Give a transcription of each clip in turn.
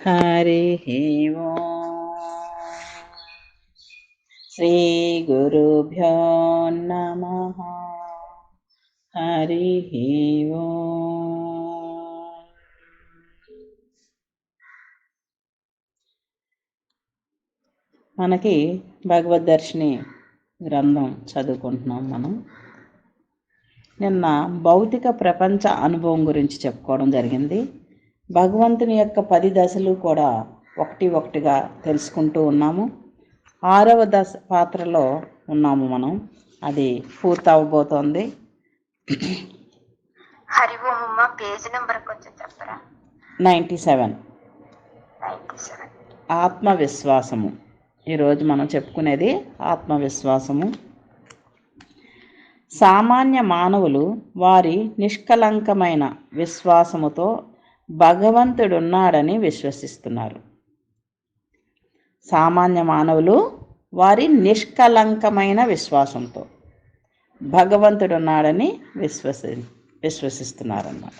हरिः ओम् श्रीगुरुभ्यो नमः। हरिः ओम्। మనకి భగవద్దర్శిని గ్రంథం చదువుకుంటున్నాం. మనం నిన్న భౌతిక ప్రపంచ అనుభవం గురించి చెప్పుకోవడం జరిగింది. భగవంతుని యొక్క 10 దశలు కూడా ఒకటి ఒకటిగా తెలుసుకుంటూ ఉన్నాము. 6వ దశ పాత్రలో ఉన్నాము మనం. అది పూర్తి అవ్వబోతోంది. హరి ఓం అమ్మ, పేజ్ నెంబర్ కొంచెం చెప్పరా? 97. 97. ఆత్మవిశ్వాసము. ఈరోజు మనం చెప్పుకునేది ఆత్మవిశ్వాసము. సామాన్య మానవులు వారి నిష్కలంకమైన విశ్వాసముతో భగవంతుడున్నాడని విశ్వసిస్తున్నారు. సామాన్య మానవులు వారి నిష్కలంకమైన విశ్వాసంతో భగవంతుడున్నాడని విశ్వసిస్తున్నారన్నమాట.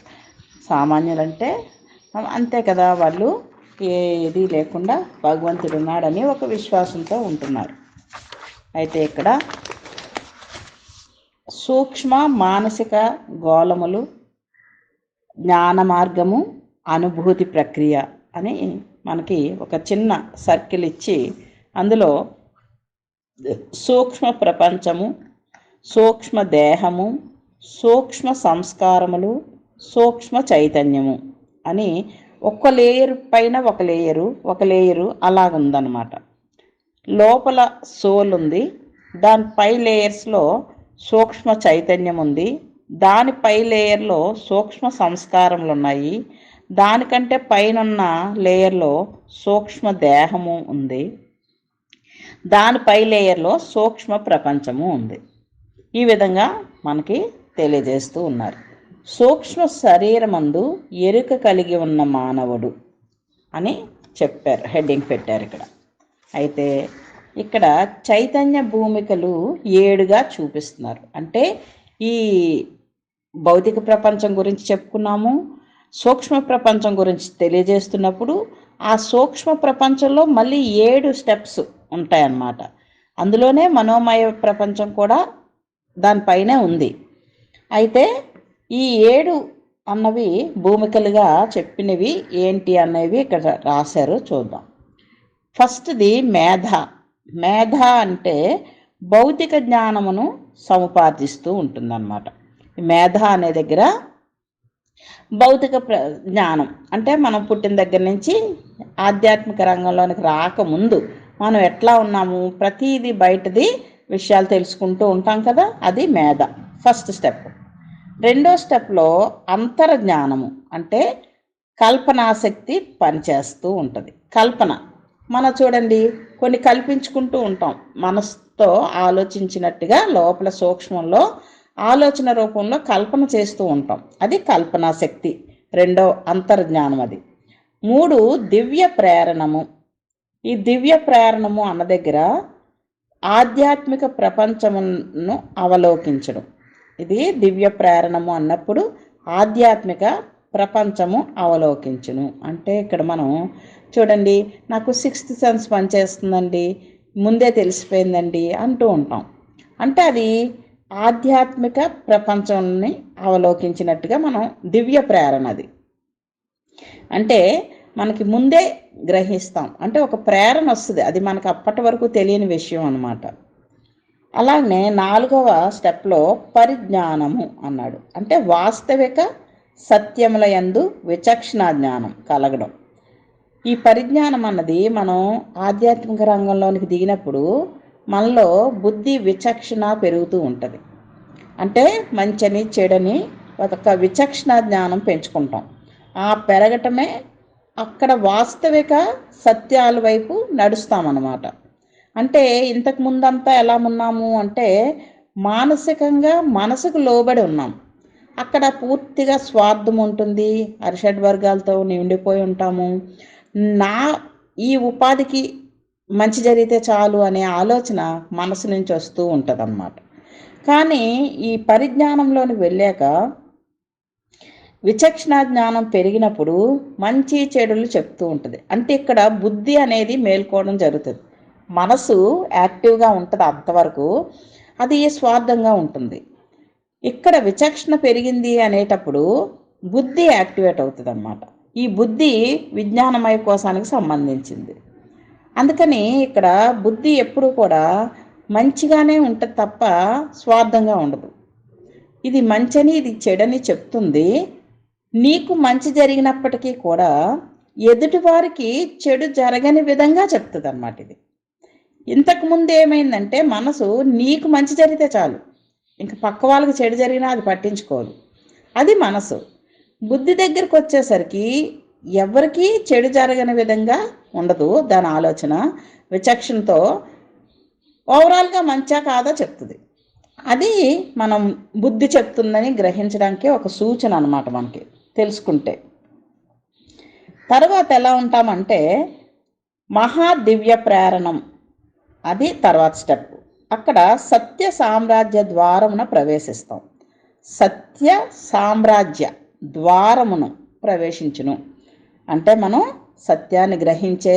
సామాన్యులంటే అంతే కదా, వాళ్ళు ఏది లేకుండా భగవంతుడున్నాడని ఒక విశ్వాసంతో ఉంటున్నారు. అయితే ఇక్కడ సూక్ష్మ మానసిక గోళములు, జ్ఞాన మార్గము, అనుభూతి ప్రక్రియ అని మనకి ఒక చిన్న సర్కిల్ ఇచ్చి అందులో సూక్ష్మ ప్రపంచము, సూక్ష్మ దేహము, సూక్ష్మ సంస్కారములు, సూక్ష్మ చైతన్యము అని ఒక లేయరు పైన ఒక లేయరు అలాగుందన్నమాట. లోపల సోల్ ఉంది, దాని పై లేయర్స్లో సూక్ష్మ చైతన్యం ఉంది, దాని పై లేయర్లో సూక్ష్మ సంస్కారములు ఉన్నాయి, దానికంటే పైనున్న లేయర్లో సూక్ష్మ దేహము ఉంది, దాని పై లేయర్లో సూక్ష్మ ప్రపంచము ఉంది. ఈ విధంగా మనకి తెలియజేస్తూ ఉన్నారు. సూక్ష్మ శరీరమందు ఎరుక కలిగి ఉన్న మానవుడు అని చెప్పారు, హెడ్డింగ్ పెట్టారు ఇక్కడ. అయితే ఇక్కడ చైతన్య భూమికలు 7గా చూపిస్తున్నారు. అంటే ఈ భౌతిక ప్రపంచం గురించి చెప్పుకున్నాము, సూక్ష్మ ప్రపంచం గురించి తెలియజేస్తున్నప్పుడు ఆ సూక్ష్మ ప్రపంచంలో మళ్ళీ 7 స్టెప్స్ ఉంటాయన్నమాట. అందులోనే మనోమయ ప్రపంచం కూడా దానిపైనే ఉంది. అయితే ఈ 7 అన్నవి భూమికలుగా చెప్పినవి ఏంటి అనేవి ఇక్కడ రాశారు, చూద్దాం. ఫస్ట్ది మేధ. మేధ అంటే భౌతిక జ్ఞానమును సముపార్జిస్తూ ఉంటుందన్నమాట. మేధ అనే దగ్గర భౌతిక జ్ఞానం అంటే మనం పుట్టిన దగ్గర నుంచి ఆధ్యాత్మిక రంగంలోనికి రాకముందు మనం ఎట్లా ఉన్నాము, ప్రతిదీ బయటది విషయాలు తెలుసుకుంటూ ఉంటాం కదా, అది మేధ, ఫస్ట్ స్టెప్. రెండో స్టెప్లో అంతర్జ్ఞానము అంటే కల్పనాశక్తి పనిచేస్తూ ఉంటుంది. కల్పన మనం చూడండి, కొన్ని కల్పించుకుంటూ ఉంటాం, మనసుతో ఆలోచించినట్టుగా లోపల సూక్ష్మంలో ఆలోచన రూపంలో కల్పన చేస్తూ ఉంటాం, అది కల్పనా శక్తి, రెండో అంతర్జ్ఞానం అది. 3 దివ్య ప్రేరణము. ఈ దివ్య ప్రేరణము అన్న దగ్గర ఆధ్యాత్మిక ప్రపంచమును అవలోకించడం. ఇది దివ్య ప్రేరణము అన్నప్పుడు ఆధ్యాత్మిక ప్రపంచము అవలోకించును. అంటే ఇక్కడ మనం చూడండి, నాకు 6th సెన్స్ పనిచేస్తుందండి, ముందే తెలిసిపోయిందండి అంటూ ఉంటాం. అంటే అది ఆధ్యాత్మిక ప్రపంచాన్ని అవలోకించినట్టుగా మనం దివ్య ప్రేరణ అది. అంటే మనకి ముందే గ్రహిస్తాం, అంటే ఒక ప్రేరణ వస్తుంది, అది మనకు అప్పటి వరకు తెలియని విషయం అన్నమాట. అలాగే 4వ స్టెప్లో పరిజ్ఞానము అన్నాడు. అంటే వాస్తవిక సత్యముల యందు విచక్షణ జ్ఞానం కలగడం. ఈ పరిజ్ఞానం అన్నది మనం ఆధ్యాత్మిక రంగంలోనికి దిగినప్పుడు మనలో బుద్ధి విచక్షణ పెరుగుతూ ఉంటుంది. అంటే మంచిని చెడని ఒక విచక్షణ జ్ఞానం పెంచుకుంటాం. ఆ పెరగటమే అక్కడ వాస్తవిక సత్యాల వైపు నడుస్తామన్నమాట. అంటే ఇంతకు ముందంతా ఎలా ఉన్నాము అంటే మానసికంగా మనసుకు లోబడి ఉన్నాం. అక్కడ పూర్తిగా స్వార్థం ఉంటుంది, అరిషడ్ వర్గాలతో నిండిపోయి ఉంటాము. ఈ ఉపాధికి మంచి జరిగితే చాలు అనే ఆలోచన మనసు నుంచి వస్తూ ఉంటుంది అన్నమాట. కానీ ఈ పరిజ్ఞానంలోనికి వెళ్ళాక విచక్షణ జ్ఞానం పెరిగినప్పుడు మంచి చెడులు చెప్తూ ఉంటుంది. అంటే ఇక్కడ బుద్ధి అనేది మేల్కోవడం జరుగుతుంది. మనసు యాక్టివ్గా ఉంటుంది అంతవరకు, అది స్వార్థంగా ఉంటుంది. ఇక్కడ విచక్షణ పెరిగింది అనేటప్పుడు బుద్ధి యాక్టివేట్ అవుతుంది అన్నమాట. ఈ బుద్ధి విజ్ఞానమయ కోశానికి సంబంధించింది. అందుకని ఇక్కడ బుద్ధి ఎప్పుడు కూడా మంచిగానే ఉంటుంది తప్ప స్వార్థంగా ఉండదు. ఇది మంచని ఇది చెడని చెప్తుంది. నీకు మంచి జరిగినప్పటికీ కూడా ఎదుటివారికి చెడు జరగని విధంగా చెప్తుంది అన్నమాట. ఇది ఇంతకుముందు ఏమైందంటే మనసు నీకు మంచి జరిగితే చాలు, ఇంక పక్క వాళ్ళకి చెడు జరిగినా అది పట్టించుకోదు. అది మనసు. బుద్ధి దగ్గరికి వచ్చేసరికి ఎవరికి చెడు జరగని విధంగా ఉండదు. దాని ఆలోచన విచక్షణతో ఓవరాల్గా మంచా కాదా చెప్తుంది. అది మనం బుద్ధి చెప్తుందని గ్రహించడానికి ఒక సూచన అన్నమాట మనకి తెలుసుకుంటే. తర్వాత ఎలా ఉంటామంటే మహాదివ్య ప్రేరణం, అది తర్వాత స్టెప్. అక్కడ సత్య సామ్రాజ్య ద్వారమున ప్రవేశిస్తాం. సత్య సామ్రాజ్య ద్వారమును ప్రవేశించును అంటే మనం సత్యాన్ని గ్రహించే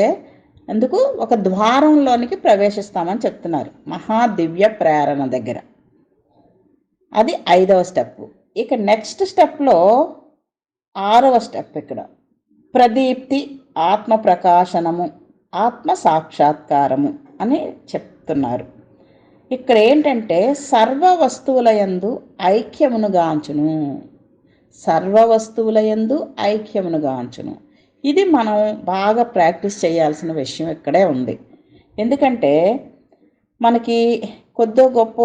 అందుకు ఒక ద్వారంలోనికి ప్రవేశిస్తామని చెప్తున్నారు మహాదివ్య ప్రేరణ దగ్గర. అది 5వ స్టెప్. ఇక నెక్స్ట్ స్టెప్లో 6వ స్టెప్ ఇక్కడ ప్రదీప్తి, ఆత్మ ప్రకాశనము, ఆత్మ సాక్షాత్కారము అని చెప్తున్నారు. ఇక్కడ ఏంటంటే సర్వ వస్తువులయందు ఐక్యమును గాంచును. సర్వ వస్తువులయందు ఐక్యమును గాంచును. ఇది మనం బాగా ప్రాక్టీస్ చేయాల్సిన విషయం ఇక్కడే ఉంది. ఎందుకంటే మనకి కొద్దో గొప్ప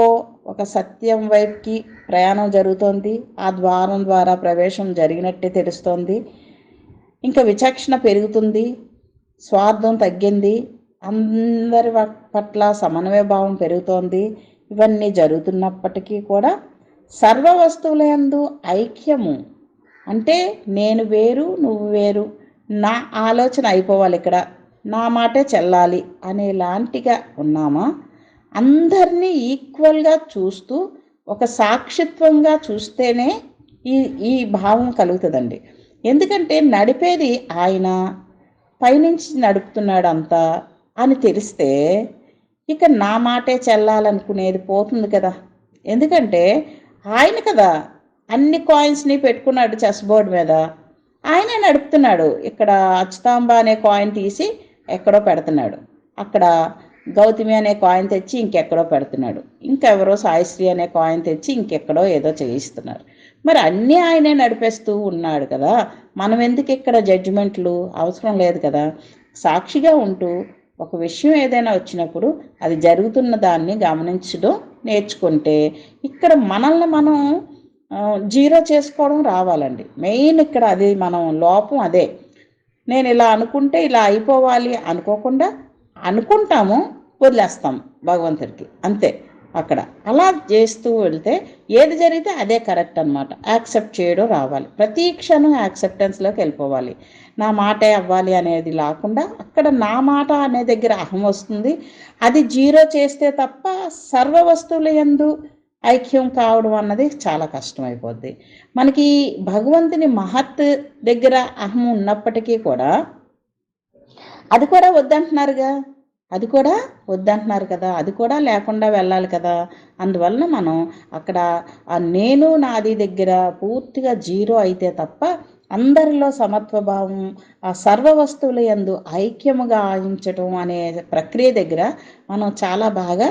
ఒక సత్యం వైపుకి ప్రయాణం జరుగుతోంది. ఆ ద్వారం ద్వారా ప్రవేశం జరిగినట్టే తెలుస్తోంది. ఇంకా విచక్షణ పెరుగుతుంది, స్వార్థం తగ్గింది, అందరి పట్ల సమన్వయ భావం పెరుగుతోంది. ఇవన్నీ జరుగుతున్నప్పటికీ కూడా సర్వ వస్తువులందు ఐక్యము అంటే నేను వేరు నువ్వు వేరు, నా ఆలోచన అయిపోవాలి, ఇక్కడ నా మాటే చెల్లాలి అనేలాంటిగా ఉన్నామా? అందరినీ ఈక్వల్గా చూస్తూ ఒక సాక్షిత్వంగా చూస్తేనే ఈ భావం కలుగుతుందండి. ఎందుకంటే నడిపేది ఆయన, పైనుంచి నడుపుతున్నాడు అంతా అని తెలిస్తే ఇక నా మాటే చెల్లాలనుకునేది పోతుంది కదా. ఎందుకంటే ఆయన కదా అన్ని కాయిన్స్ని పెట్టుకున్నాడు చెస్ బోర్డు మీద, ఆయనే నడుపుతున్నాడు. ఇక్కడ అచ్యుతాంబ అనే కాయిన్ తీసి ఎక్కడో పెడుతున్నాడు, అక్కడ గౌతమి అనే కాయిన్ తెచ్చి ఇంకెక్కడో పెడుతున్నాడు, ఇంకెవరో సాయిశ్రీ అనే కాయిన్ తెచ్చి ఇంకెక్కడో ఏదో చేయిస్తున్నారు. మరి అన్నీ ఆయనే నడిపేస్తూ ఉన్నాడు కదా. మనం ఎందుకు ఇక్కడ జడ్జిమెంట్లు అవసరం లేదు కదా. సాక్షిగా ఉంటూ ఒక విషయం ఏదైనా వచ్చినప్పుడు అది జరుగుతున్న దాన్ని గమనించడం నేర్చుకుంటే ఇక్కడ మనల్ని మనం జీరో చేసుకోవడం రావాలండి. మెయిన్ ఇక్కడ అది మనం లోపం అదే. నేను ఇలా అనుకుంటే ఇలా అయిపోవాలి అనుకోకుండా అనుకుంటాము, వదిలేస్తాం భగవంతుడికి, అంతే. అక్కడ అలా చేస్తూ వెళ్తే ఏది జరిగితే అదే కరెక్ట్ అనమాట. యాక్సెప్ట్ చేయడం రావాలి, ప్రతి క్షణం యాక్సెప్టెన్స్లోకి వెళ్ళిపోవాలి. నా మాటే అవ్వాలి అనేది లేకుండా అక్కడ నా మాట అనే దగ్గర అహం వస్తుంది. అది జీరో చేస్తే తప్ప సర్వ వస్తువుల యందు ఐక్యం కావడం అన్నది చాలా కష్టమైపోద్ది మనకి. భగవంతుని మహత్ దగ్గర అహం ఉన్నప్పటికీ కూడా అది కూడా వద్దంటున్నారుగా, అది కూడా వద్దంటున్నారు కదా, అది కూడా లేకుండా వెళ్ళాలి కదా. అందువలన మనం అక్కడ ఆ నేను నాది దగ్గర పూర్తిగా జీరో అయితే తప్ప అందరిలో సమత్వభావం, ఆ సర్వ వస్తువుల యందు ఐక్యముగా ఆయించటం అనే ప్రక్రియ దగ్గర మనం చాలా బాగా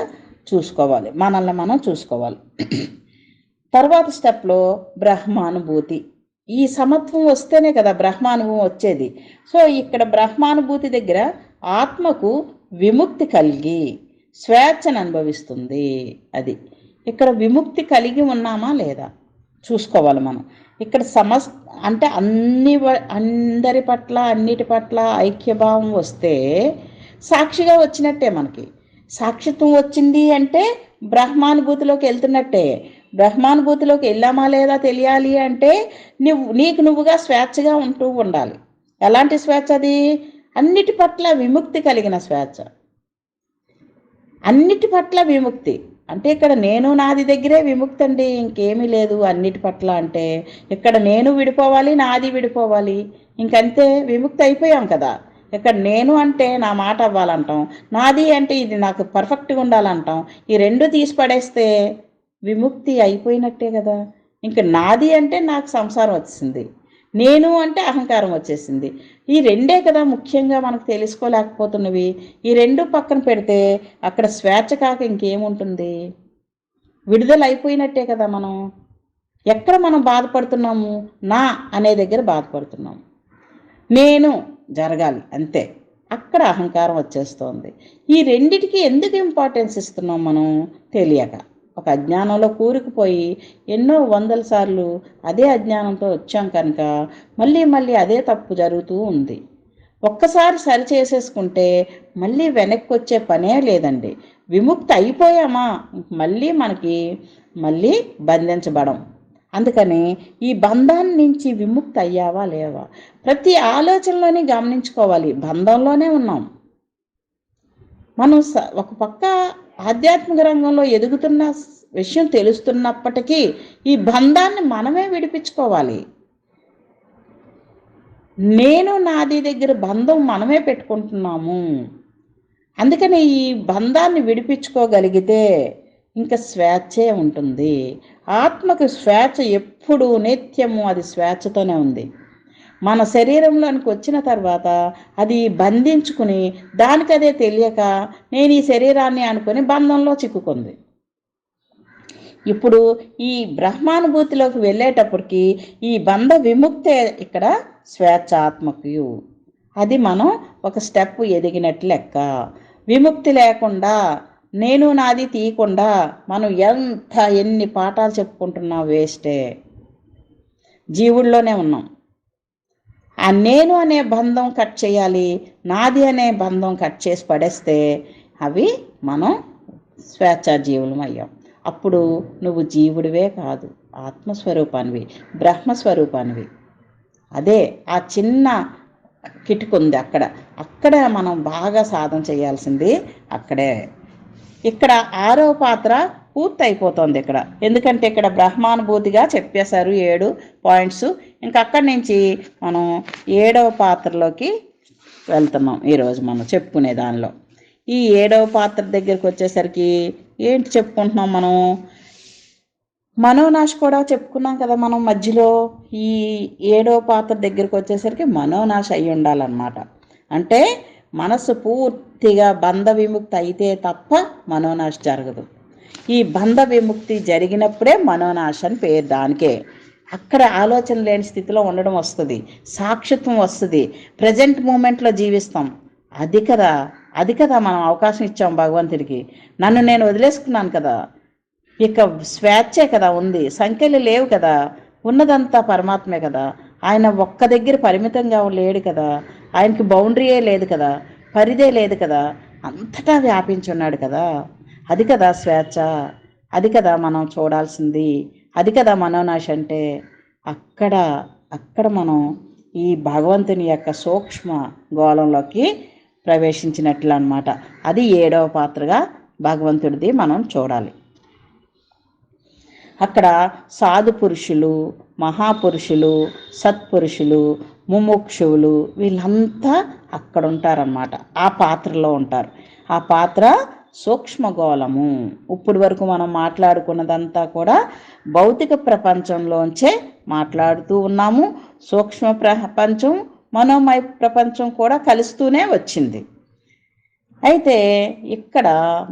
చూసుకోవాలి, మనల్ని మనం చూసుకోవాలి. తర్వాత స్టెప్లో బ్రహ్మానుభూతి. ఈ సమత్వం వస్తేనే కదా బ్రహ్మానుభవం వచ్చేది. సో ఇక్కడ బ్రహ్మానుభూతి దగ్గర ఆత్మకు విముక్తి కలిగి స్వేచ్ఛను అనుభవిస్తుంది. అది ఇక్కడ విముక్తి కలిగి ఉన్నామా లేదా చూసుకోవాలి మనం. ఇక్కడ అంటే అందరి పట్ల అన్నిటి పట్ల ఐక్యభావం వస్తే సాక్షిగా వచ్చినట్టే. మనకి సాక్షిత్వం వచ్చింది అంటే బ్రహ్మానుభూతిలోకి వెళ్తున్నట్టే. బ్రహ్మానుభూతిలోకి వెళ్ళామా లేదా తెలియాలి అంటే నీకు నువ్వుగా స్వేచ్ఛగా ఉంటూ ఉండాలి. ఎలాంటి స్వేచ్ఛ అది? అన్నిటి పట్ల విముక్తి కలిగిన స్వేచ్ఛ, అన్నిటి పట్ల విముక్తి. అంటే ఇక్కడ నేను నాది దగ్గరే విముక్తి అండి, ఇంకేమీ లేదు అన్నిటి పట్ల. అంటే ఇక్కడ నేను విడిపోవాలి, నాది విడిపోవాలి, ఇంకంతే విముక్తి అయిపోయాం కదా. ఇక్కడ నేను అంటే నా మాట అవ్వాలంటాం, నాది అంటే ఇది నాకు పర్ఫెక్ట్గా ఉండాలంటాం. ఈ రెండు తీసి పడేస్తే విముక్తి అయిపోయినట్టే కదా. ఇంక నాది అంటే నాకు సంసారం వచ్చింది, నేను అంటే అహంకారం వచ్చేసింది. ఈ రెండే కదా ముఖ్యంగా మనకు తెలుసుకోలేకపోతున్నవి. ఈ రెండు పక్కన పెడితే అక్కడ స్వేచ్ఛ కాక ఇంకేముంటుంది? విడుదల అయిపోయినట్టే కదా. మనం ఎక్కడ మనం బాధపడుతున్నాము? నా అనే దగ్గర బాధపడుతున్నాము. నేను జరగాలి అంతే, అక్కడ అహంకారం వచ్చేస్తోంది. ఈ రెండిటికి ఎందుకు ఇంపార్టెన్స్ ఇస్తున్నాం మనం తెలియక? ఒక అజ్ఞానంలో కూరుకుపోయి ఎన్నో వందల సార్లు అదే అజ్ఞానంతో వచ్చాం కనుక మళ్ళీ మళ్ళీ అదే తప్పు జరుగుతూ ఉంది. ఒక్కసారి సరి చేసేసుకుంటే మళ్ళీ వెనక్కి వచ్చే పనే లేదండి. విముక్తి అయిపోయామా మళ్ళీ మనకి మళ్ళీ బంధించబడం. అందుకని ఈ బంధాన్ని నుంచి విముక్తి అయ్యావా లేవా ప్రతి ఆలోచనలోని గమనించుకోవాలి. బంధంలోనే ఉన్నాం మనం. ఒక పక్క ఆధ్యాత్మిక రంగంలో ఎదుగుతున్న విషయం తెలుస్తున్నప్పటికీ ఈ బంధాన్ని మనమే విడిపించుకోవాలి. నేను నాది దగ్గర బంధం మనమే పెట్టుకుంటున్నాము. అందుకని ఈ బంధాన్ని విడిపించుకోగలిగితే ఇంకా స్వేచ్ఛే ఉంటుంది. ఆత్మకు స్వేచ్ఛ ఎప్పుడు నిత్యము అది స్వేచ్ఛతోనే ఉంది. మన శరీరంలోనికి వచ్చిన తర్వాత అది బంధించుకుని దానికి అదే తెలియక నేను ఈ శరీరాన్ని అనుకుని బంధంలో చిక్కుకుంది. ఇప్పుడు ఈ బ్రహ్మానుభూతిలోకి వెళ్ళేటప్పటికి ఈ బంధ విముక్తే ఇక్కడ స్వేచ్ఛ ఆత్మకు. అది మనం ఒక స్టెప్ ఎదిగినట్లు లెక్క. విముక్తి లేకుండా నేను నాది తీయకుండా మనం ఎన్ని పాఠాలు చెప్పుకుంటున్నా వేస్టే. జీవుల్లోనే ఉన్నాం. ఆ నేను అనే బంధం కట్ చేయాలి, నాది అనే బంధం కట్ చేసి పడేస్తే అవి మనం స్వేచ్ఛా జీవులం అయ్యాం. అప్పుడు నువ్వు జీవుడివే కాదు, ఆత్మస్వరూపానివి, బ్రహ్మస్వరూపానివి. అదే ఆ చిన్న కిటుకుంది అక్కడ మనం బాగా సాధన చేయాల్సింది అక్కడే. ఇక్కడ 6వ పాత్ర పూర్తయిపోతుంది ఇక్కడ. ఎందుకంటే ఇక్కడ బ్రహ్మానుభూతిగా చెప్పేశారు 7 పాయింట్స్. ఇంకా అక్కడి నుంచి మనం 7వ పాత్రలోకి వెళ్తున్నాం ఈరోజు మనం చెప్పుకునే దానిలో. ఈ 7వ పాత్ర దగ్గరికి వచ్చేసరికి ఏంటి చెప్పుకుంటున్నాం మనం? మనోనాశ కూడా చెప్పుకున్నాం కదా మనం మధ్యలో. ఈ 7వ పాత్ర దగ్గరికి వచ్చేసరికి మనోనాశ అయి ఉండాలన్నమాట. అంటే మనసు పూర్తిగా బంధ విముక్తి అయితే తప్ప మనోనాశ జరగదు. ఈ బంధ విముక్తి జరిగినప్పుడే మనోనాశ అని పేరు దానికే. అక్కడ ఆలోచన లేని స్థితిలో ఉండడం వస్తుంది, సాక్షిత్వం వస్తుంది, ప్రజెంట్ మూమెంట్లో జీవిస్తాం. అది కదా మనం అవకాశం ఇచ్చాం భగవంతుడికి. నన్ను నేను వదిలేసుకున్నాను కదా, ఇక స్వేచ్ఛే కదా ఉంది, సంఖ్యలు లేవు కదా, ఉన్నదంతా పరమాత్మే కదా. ఆయన ఒక్క దగ్గర పరిమితంగా లేడు కదా, ఆయనకి బౌండరీయే లేదు కదా, పరిధే లేదు కదా, అంతటా వ్యాపించున్నాడు కదా. అది కదా స్వేచ్ఛ, అది కదా మనం చూడాల్సింది, అది కదా మనోనాశ అంటే. అక్కడ మనం ఈ భగవంతుని యొక్క సూక్ష్మ గోళంలోకి ప్రవేశించినట్లు అన్నమాట. అది 7వ పాత్రగా భగవంతుడిది మనం చూడాలి. అక్కడ సాధు పురుషులు, మహాపురుషులు, సత్పురుషులు, ముముక్షువులు వీళ్ళంతా అక్కడ ఉంటారన్నమాట. ఆ పాత్రలో ఉంటారు. ఆ పాత్ర సూక్ష్మగోళము. ఇప్పుడు వరకు మనం మాట్లాడుకున్నదంతా కూడా భౌతిక ప్రపంచంలోంచే మాట్లాడుతూ ఉన్నాము. సూక్ష్మ ప్రపంచం, మనోమయ ప్రపంచం కూడా కలుస్తూనే వచ్చింది. అయితే ఇక్కడ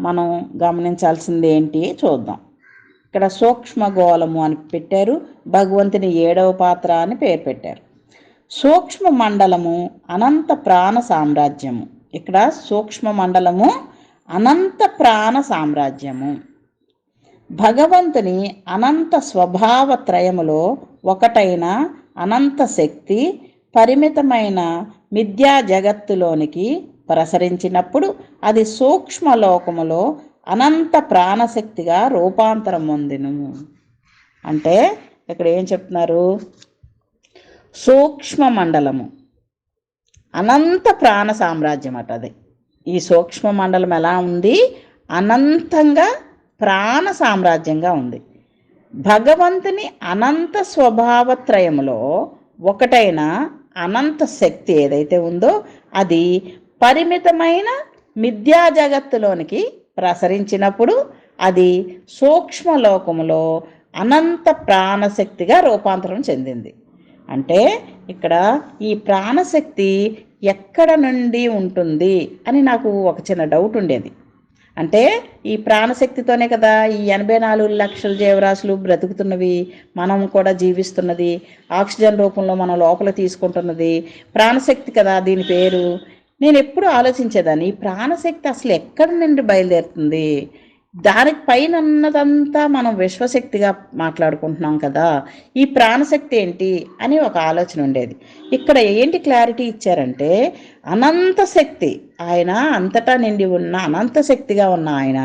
మనం గమనించాల్సింది ఏంటి చూద్దాం. ఇక్కడ సూక్ష్మగోళము అని పెట్టారు, భగవంతుని 7వ పాత్ర అని పేరు పెట్టారు. సూక్ష్మ మండలము అనంత ప్రాణ సామ్రాజ్యము. ఇక్కడ సూక్ష్మ మండలము అనంత ప్రాణ సామ్రాజ్యము. భగవంతుని అనంత స్వభావత్రయములో ఒకటైన అనంత శక్తి పరిమితమైన మిథ్యా జగత్తులోనికి ప్రసరించినప్పుడు అది సూక్ష్మలోకములో అనంత ప్రాణశక్తిగా రూపాంతరం పొందిను. అంటే ఇక్కడ ఏం చెప్తున్నారు? సూక్ష్మ మండలము అనంత ప్రాణ సామ్రాజ్యం అట. అది ఈ సూక్ష్మ మండలం ఎలా ఉంది? అనంతంగా ప్రాణ సామ్రాజ్యంగా ఉంది. భగవంతుని అనంత స్వభావత్రయములో ఒకటైన అనంత శక్తి ఏదైతే ఉందో అది పరిమితమైన మిథ్యా జగత్తులోనికి ప్రసరించినప్పుడు అది సూక్ష్మలోకములో అనంత ప్రాణశక్తిగా రూపాంతరం చెందింది. అంటే ఇక్కడ ఈ ప్రాణశక్తి ఎక్కడ నుండి ఉంటుంది అని నాకు ఒక చిన్న డౌట్ ఉండేది. అంటే ఈ ప్రాణశక్తితోనే కదా ఈ 84 లక్షల జీవరాశులు బ్రతుకుతున్నవి, మనం కూడా జీవిస్తున్నది, ఆక్సిజన్ రూపంలో మనం లోపల తీసుకుంటున్నది ప్రాణశక్తి కదా దీని పేరు. నేను ఎప్పుడు ఆలోచించేదాన్ని ఈ ప్రాణశక్తి అసలు ఎక్కడి నుండి బయలుదేరుతుంది, దానికి పైన ఉన్నదంతా మనం విశ్వశక్తిగా మాట్లాడుకుంటున్నాం కదా, ఈ ప్రాణశక్తి ఏంటి అని ఒక ఆలోచన ఉండేది. ఇక్కడ ఏంటి క్లారిటీ ఇచ్చారంటే అనంత శక్తి, ఆయన అంతటా నిండి ఉన్న అనంత శక్తిగా ఉన్న ఆయన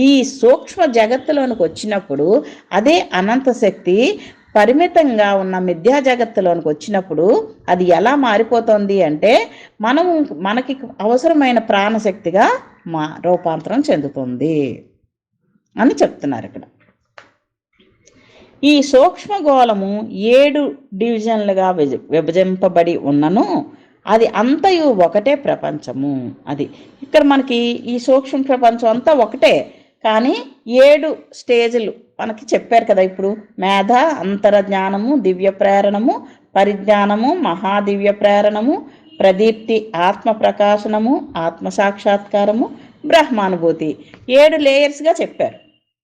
ఈ సూక్ష్మ జగత్తులోనికి వచ్చినప్పుడు అదే అనంత శక్తి పరిమితంగా ఉన్న మిథ్యా జగత్తులోనికి వచ్చినప్పుడు అది ఎలా మారిపోతుంది అంటే మనకి అవసరమైన ప్రాణశక్తిగా రూపాంతరం చెందుతుంది అని చెప్తున్నారు ఇక్కడ. ఈ సూక్ష్మగోళము 7 డివిజన్లుగా విభజింపబడి ఉన్నను అది అంతయు ఒకటే ప్రపంచము. అది ఇక్కడ మనకి ఈ సూక్ష్మ ప్రపంచం అంతా ఒకటే, కానీ 7 స్టేజ్లు మనకి చెప్పారు కదా. ఇప్పుడు మేధ, అంతరజ్ఞానము, దివ్య ప్రేరణము, పరిజ్ఞానము, మహాదివ్య ప్రేరణము, ప్రదీప్తి, ఆత్మ ప్రకాశనము, ఆత్మ సాక్షాత్కారము, బ్రహ్మానుభూతి 7 లేయర్స్గా చెప్పారు.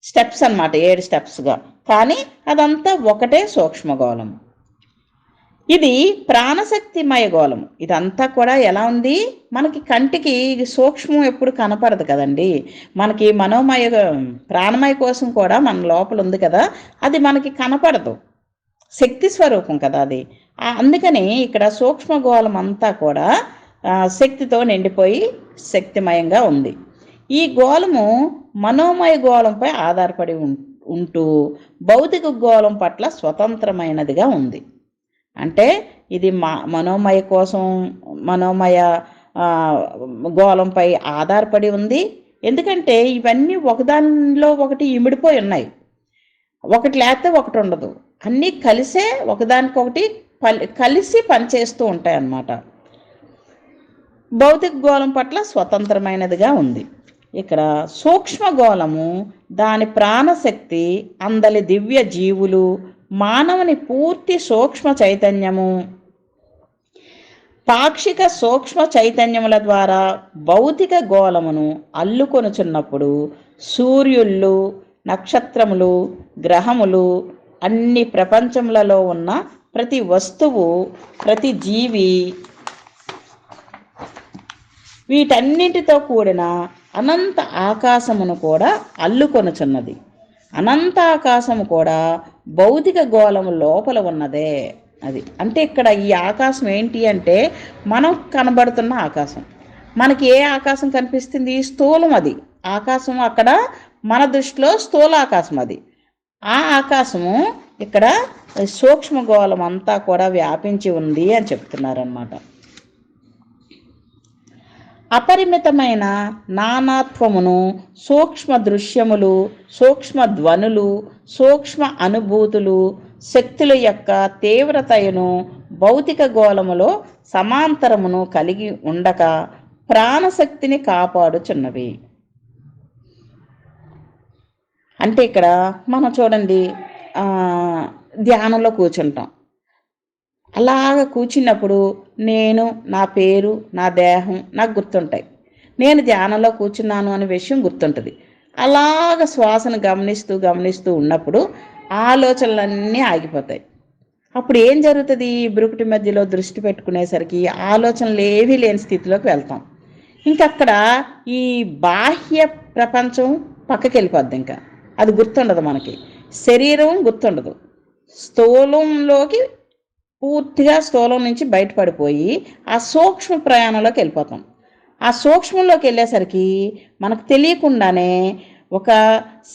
స్టెప్స్ అన్నమాట, 7 స్టెప్స్గా. కానీ అదంతా ఒకటే సూక్ష్మగోళము. ఇది ప్రాణశక్తిమయ గోళము. ఇదంతా కూడా ఎలా ఉంది, మనకి కంటికి సూక్ష్మం ఎప్పుడు కనపడదు కదండి. మనకి మనోమయ ప్రాణమయ కోసం కూడా మన లోపల ఉంది కదా, అది మనకి కనపడదు, శక్తి స్వరూపం కదా అది. అందుకని ఇక్కడ సూక్ష్మగోళం అంతా కూడా శక్తితో నిండిపోయి శక్తిమయంగా ఉంది. ఈ గోళము మనోమయ గోళంపై ఆధారపడి ఉంటూ భౌతిక గోళం పట్ల స్వతంత్రమైనదిగా ఉంది. అంటే ఇది మనోమయ కోసం మనోమయ గోళంపై ఆధారపడి ఉంది. ఎందుకంటే ఇవన్నీ ఒకదానిలో ఒకటి ఇమిడిపోయి ఉన్నాయి, ఒకటి లేకపోతే ఒకటి ఉండదు, అన్నీ కలిసే ఒకదానికొకటి కలిసి పనిచేస్తూ ఉంటాయి అన్నమాట. భౌతిక గోళం పట్ల స్వతంత్రమైనదిగా ఉంది. ఇక్కడ సూక్ష్మగోళము దాని ప్రాణశక్తి, అందలి దివ్య జీవులు, మానవుని పూర్తి సూక్ష్మ చైతన్యము, పాక్షిక సూక్ష్మ చైతన్యముల ద్వారా భౌతిక గోళమును అల్లుకొనుచున్నప్పుడు సూర్యుళ్ళు, నక్షత్రములు, గ్రహములు, అన్ని ప్రపంచములలో ఉన్న ప్రతి వస్తువు, ప్రతి జీవి, వీటన్నిటితో కూడిన అనంత ఆకాశమును కూడా అల్లుకొనుచున్నది. అనంత ఆకాశము కూడా భౌతిక గోళము లోపల ఉన్నదే. అది అంటే ఇక్కడ ఈ ఆకాశం ఏంటి అంటే మనం కనబడుతున్న ఆకాశం. మనకి ఏ ఆకాశం కనిపిస్తుంది, స్థూలం అది ఆకాశం. అక్కడ మన దృష్టిలో స్థూల ఆకాశం అది. ఆ ఆకాశము ఇక్కడ సూక్ష్మగోళం అంతా కూడా వ్యాపించి ఉంది అని చెప్తున్నారన్నమాట. అపరిమితమైన నానాత్వమును, సూక్ష్మ దృశ్యములు, సూక్ష్మ ధ్వనులు, సూక్ష్మ అనుభూతులు, శక్తుల యొక్క తీవ్రతను భౌతిక గోళములో సమాంతరమును కలిగి ఉండక ప్రాణశక్తిని కాపాడుచున్నవి. అంటే ఇక్కడ మనం చూడండి, ధ్యానంలో కూర్చుంటాం. అలాగ కూర్చున్నప్పుడు నేను, నా పేరు, నా దేహం నాకు గుర్తుంటాయి. నేను ధ్యానంలో కూర్చున్నాను అనే విషయం గుర్తుంటుంది. అలాగ శ్వాసను గమనిస్తూ గమనిస్తూ ఉన్నప్పుడు ఆలోచనలన్నీ ఆగిపోతాయి. అప్పుడు ఏం జరుగుతుంది, బ్రుకుటి మధ్యలో దృష్టి పెట్టుకునేసరికి ఆలోచనలు ఏవీ లేని స్థితిలోకి వెళ్తాం. ఇంకక్కడ ఈ బాహ్య ప్రపంచం పక్కకి వెళ్ళిపోద్ది, ఇంకా అది గుర్తుండదు మనకి. శరీరం గుర్తుండదు, స్థూలంలోకి పూర్తిగా స్థూలం నుంచి బయటపడిపోయి ఆ సూక్ష్మ ప్రయాణంలోకి వెళ్ళిపోతాం. ఆ సూక్ష్మంలోకి వెళ్ళేసరికి మనకు తెలియకుండానే ఒక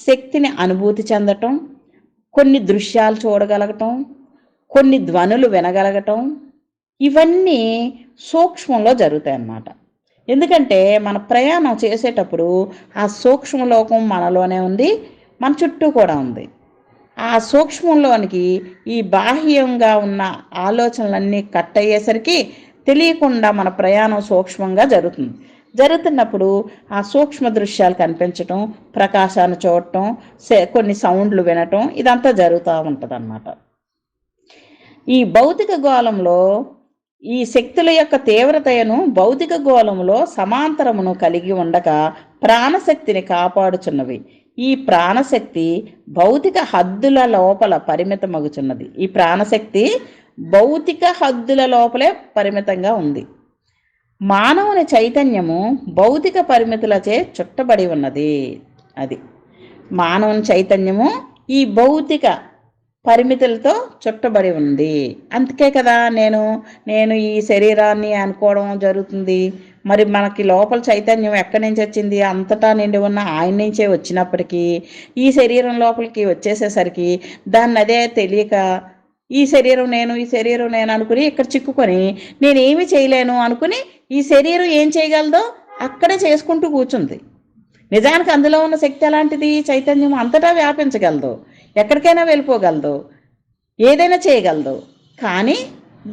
శక్తిని అనుభూతి చెందటం, కొన్ని దృశ్యాలు చూడగలగటం, కొన్ని ధ్వనులు వినగలగటం, ఇవన్నీ సూక్ష్మంలో జరుగుతాయి అన్నమాట. ఎందుకంటే మన ప్రయాణం చేసేటప్పుడు ఆ సూక్ష్మలోకం మనలోనే ఉంది, మన చుట్టూ కూడా ఉంది. ఆ సూక్ష్మంలోనికి ఈ బాహ్యంగా ఉన్న ఆలోచనలన్నీ కట్ అయ్యేసరికి తెలియకుండా మన ప్రయాణం సూక్ష్మంగా జరుగుతున్నప్పుడు ఆ సూక్ష్మ దృశ్యాలు కనిపించటం, ప్రకాశాన్ని చూడటం, కొన్ని సౌండ్లు వినటం, ఇదంతా జరుగుతూ ఉంటుంది. ఈ భౌతిక గోళంలో ఈ శక్తుల యొక్క తీవ్రతను భౌతిక గోళంలో సమాంతరమును కలిగి ఉండక ప్రాణశక్తిని కాపాడుచున్నవి. ఈ ప్రాణశక్తి భౌతిక హద్దుల లోపల పరిమితమగుచున్నది. ఈ ప్రాణశక్తి భౌతిక హద్దుల లోపలే పరిమితంగా ఉంది. మానవుని చైతన్యము భౌతిక పరిమితులచే చుట్టబడి ఉన్నది. అది మానవుని చైతన్యము ఈ భౌతిక పరిమితులతో చుట్టబడి ఉంది. అందుకే కదా నేను ఈ శరీరాన్ని అనుకోవడం జరుగుతుంది. మరి మనకి లోపల చైతన్యం ఎక్కడి నుంచి వచ్చింది? అంతటా నిండి ఉన్న ఆయన నుంచే వచ్చినప్పటికీ ఈ శరీరం లోపలికి వచ్చేసేసరికి దాన్ని అదే తెలియక ఈ శరీరం నేను అనుకుని ఇక్కడ చిక్కుకొని నేనేమి చేయలేను అనుకుని ఈ శరీరం ఏం చేయగలదో అక్కడే చేసుకుంటూ కూర్చుంది. నిజానికి అందులో ఉన్న శక్తి ఎలాంటిది? చైతన్యం అంతటా వ్యాపించగలదు, ఎక్కడికైనా వెళ్ళిపోగలదు, ఏదైనా చేయగలదు. కానీ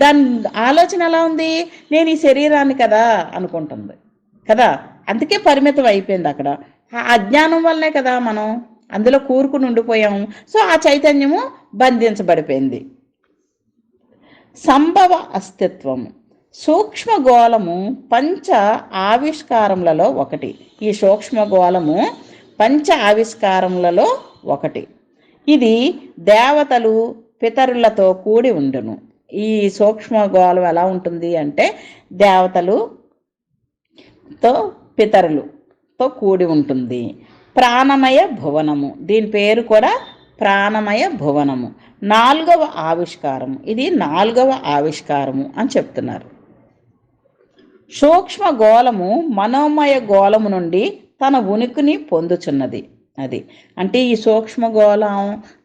దాని ఆలోచన ఎలా ఉంది? నేను ఈ శరీరాన్ని కదా అనుకుంటుంది కదా. అందుకే పరిమితం అయిపోయింది అక్కడ. ఆ అజ్ఞానం వల్లనే కదా మనం అందులో కూరుకుని ఉండిపోయాము. సో ఆ చైతన్యము బంధించబడిపోయింది. సంభవ అస్తిత్వము సూక్ష్మగోళము పంచ ఆవిష్కారములలో ఒకటి. ఈ సూక్ష్మగోళము పంచ ఆవిష్కారములలో ఒకటి. ఇది దేవతలు పితరులతో కూడి ఉండును. ఈ సూక్ష్మగోళం ఎలా ఉంటుంది అంటే దేవతలుతో పితరులతో కూడి ఉంటుంది. ప్రాణమయ భువనము, దీని పేరు కూడా ప్రాణమయ భువనము. 4వ ఆవిష్కారము, ఇది 4వ ఆవిష్కారము అని చెప్తున్నారు. సూక్ష్మ గోళము మనోమయ గోళము నుండి తన ఉనికిని పొందుచున్నది. అది అంటే ఈ సూక్ష్మ గోళం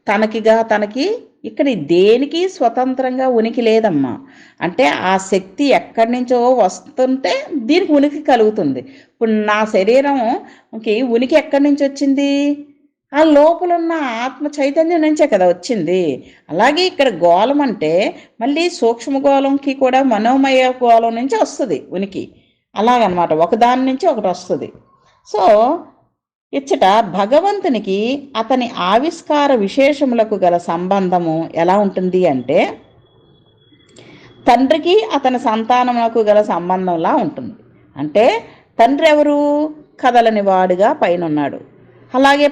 తనకి ఇక్కడ దేనికి స్వతంత్రంగా ఉనికి లేదమ్మా. అంటే ఆ శక్తి ఎక్కడి నుంచో వస్తుంటే దీనికి ఉనికి కలుగుతుంది. ఇప్పుడు నా శరీరంకి ఉనికి ఎక్కడి నుంచి వచ్చింది? ఆ లోపల ఉన్న ఆత్మ చైతన్యం నుంచే కదా వచ్చింది. అలాగే ఇక్కడ గోళం అంటే మళ్ళీ సూక్ష్మ గోళంకి కూడా మనోమయ గోళం నుంచి వస్తుంది ఉనికి. అలాగనమాట, ఒకదాని నుంచి ఒకటి వస్తుంది. సో ఇచ్చట భగవంతునికి అతని ఆవిష్కార విశేషములకు గల సంబంధము ఎలా ఉంటుంది అంటే తండ్రికి అతని సంతానములకు గల సంబంధంలా ఉంటుంది. అంటే తండ్రి ఎవరు? కదలని వాడుగా పైన ఉన్నాడు. అలాగే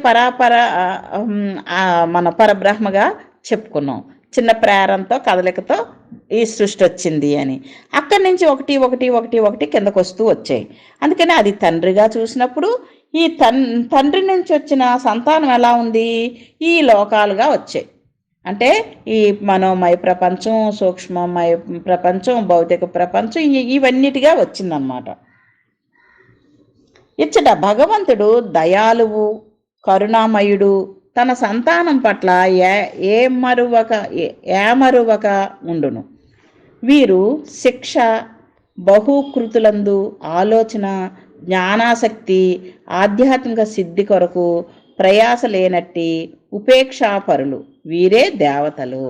మన పరబ్రహ్మగా చెప్పుకున్నాం. చిన్న ప్రేరణతో కదలికతో ఈ సృష్టి వచ్చింది అని. అక్కడి నుంచి ఒకటి ఒకటి ఒకటి ఒకటి కిందకు వస్తూ వచ్చాయి. అందుకని అది తండ్రిగా చూసినప్పుడు ఈ తండ్రి నుంచి వచ్చిన సంతానం ఎలా ఉంది? ఈ లోకాలుగా వచ్చాయి. అంటే ఈ మనోమయ ప్రపంచం, సూక్ష్మమయ ప్రపంచం, భౌతిక ప్రపంచం ఇవన్నిటిగా వచ్చిందనమాట. ఇచ్చట భగవంతుడు దయాళువు, కరుణామయుడు, తన సంతానం పట్ల ఏమరువక ఉండును. వీరు శిక్ష, బహుకృతులందు ఆలోచన, జ్ఞానాసక్తి, ఆధ్యాత్మిక సిద్ధి కొరకు ప్రయాస లేనట్టి ఉపేక్షాపరులు. వీరే దేవతలు.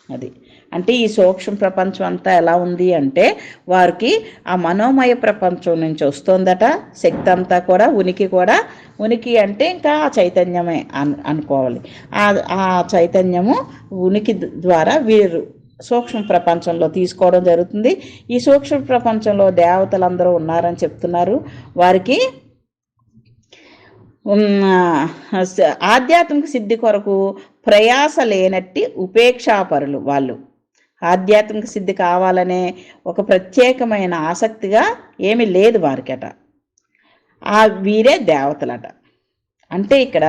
అది అంటే ఈ సూక్ష్మ ప్రపంచం అంతా ఎలా ఉంది అంటే వారికి ఆ మనోమయ ప్రపంచం నుంచి వస్తుందట శక్తి అంతా కూడా. ఉనికి అంటే ఇంకా ఆ చైతన్యమే అనుకోవాలి. ఆ చైతన్యము ఉనికి ద్వారా వీరు సూక్ష్మ ప్రపంచంలో తీసుకోవడం జరుగుతుంది. ఈ సూక్ష్మ ప్రపంచంలో దేవతలందరూ ఉన్నారని చెప్తున్నారు. వారికి ఆధ్యాత్మిక సిద్ధి కొరకు ప్రయాస లేనట్టి ఉపేక్షాపరులు. వాళ్ళు ఆధ్యాత్మిక సిద్ధి కావాలనే ఒక ప్రత్యేకమైన ఆసక్తిగా ఏమీ లేదు వారికట. వీరే దేవతలట. అంటే ఇక్కడ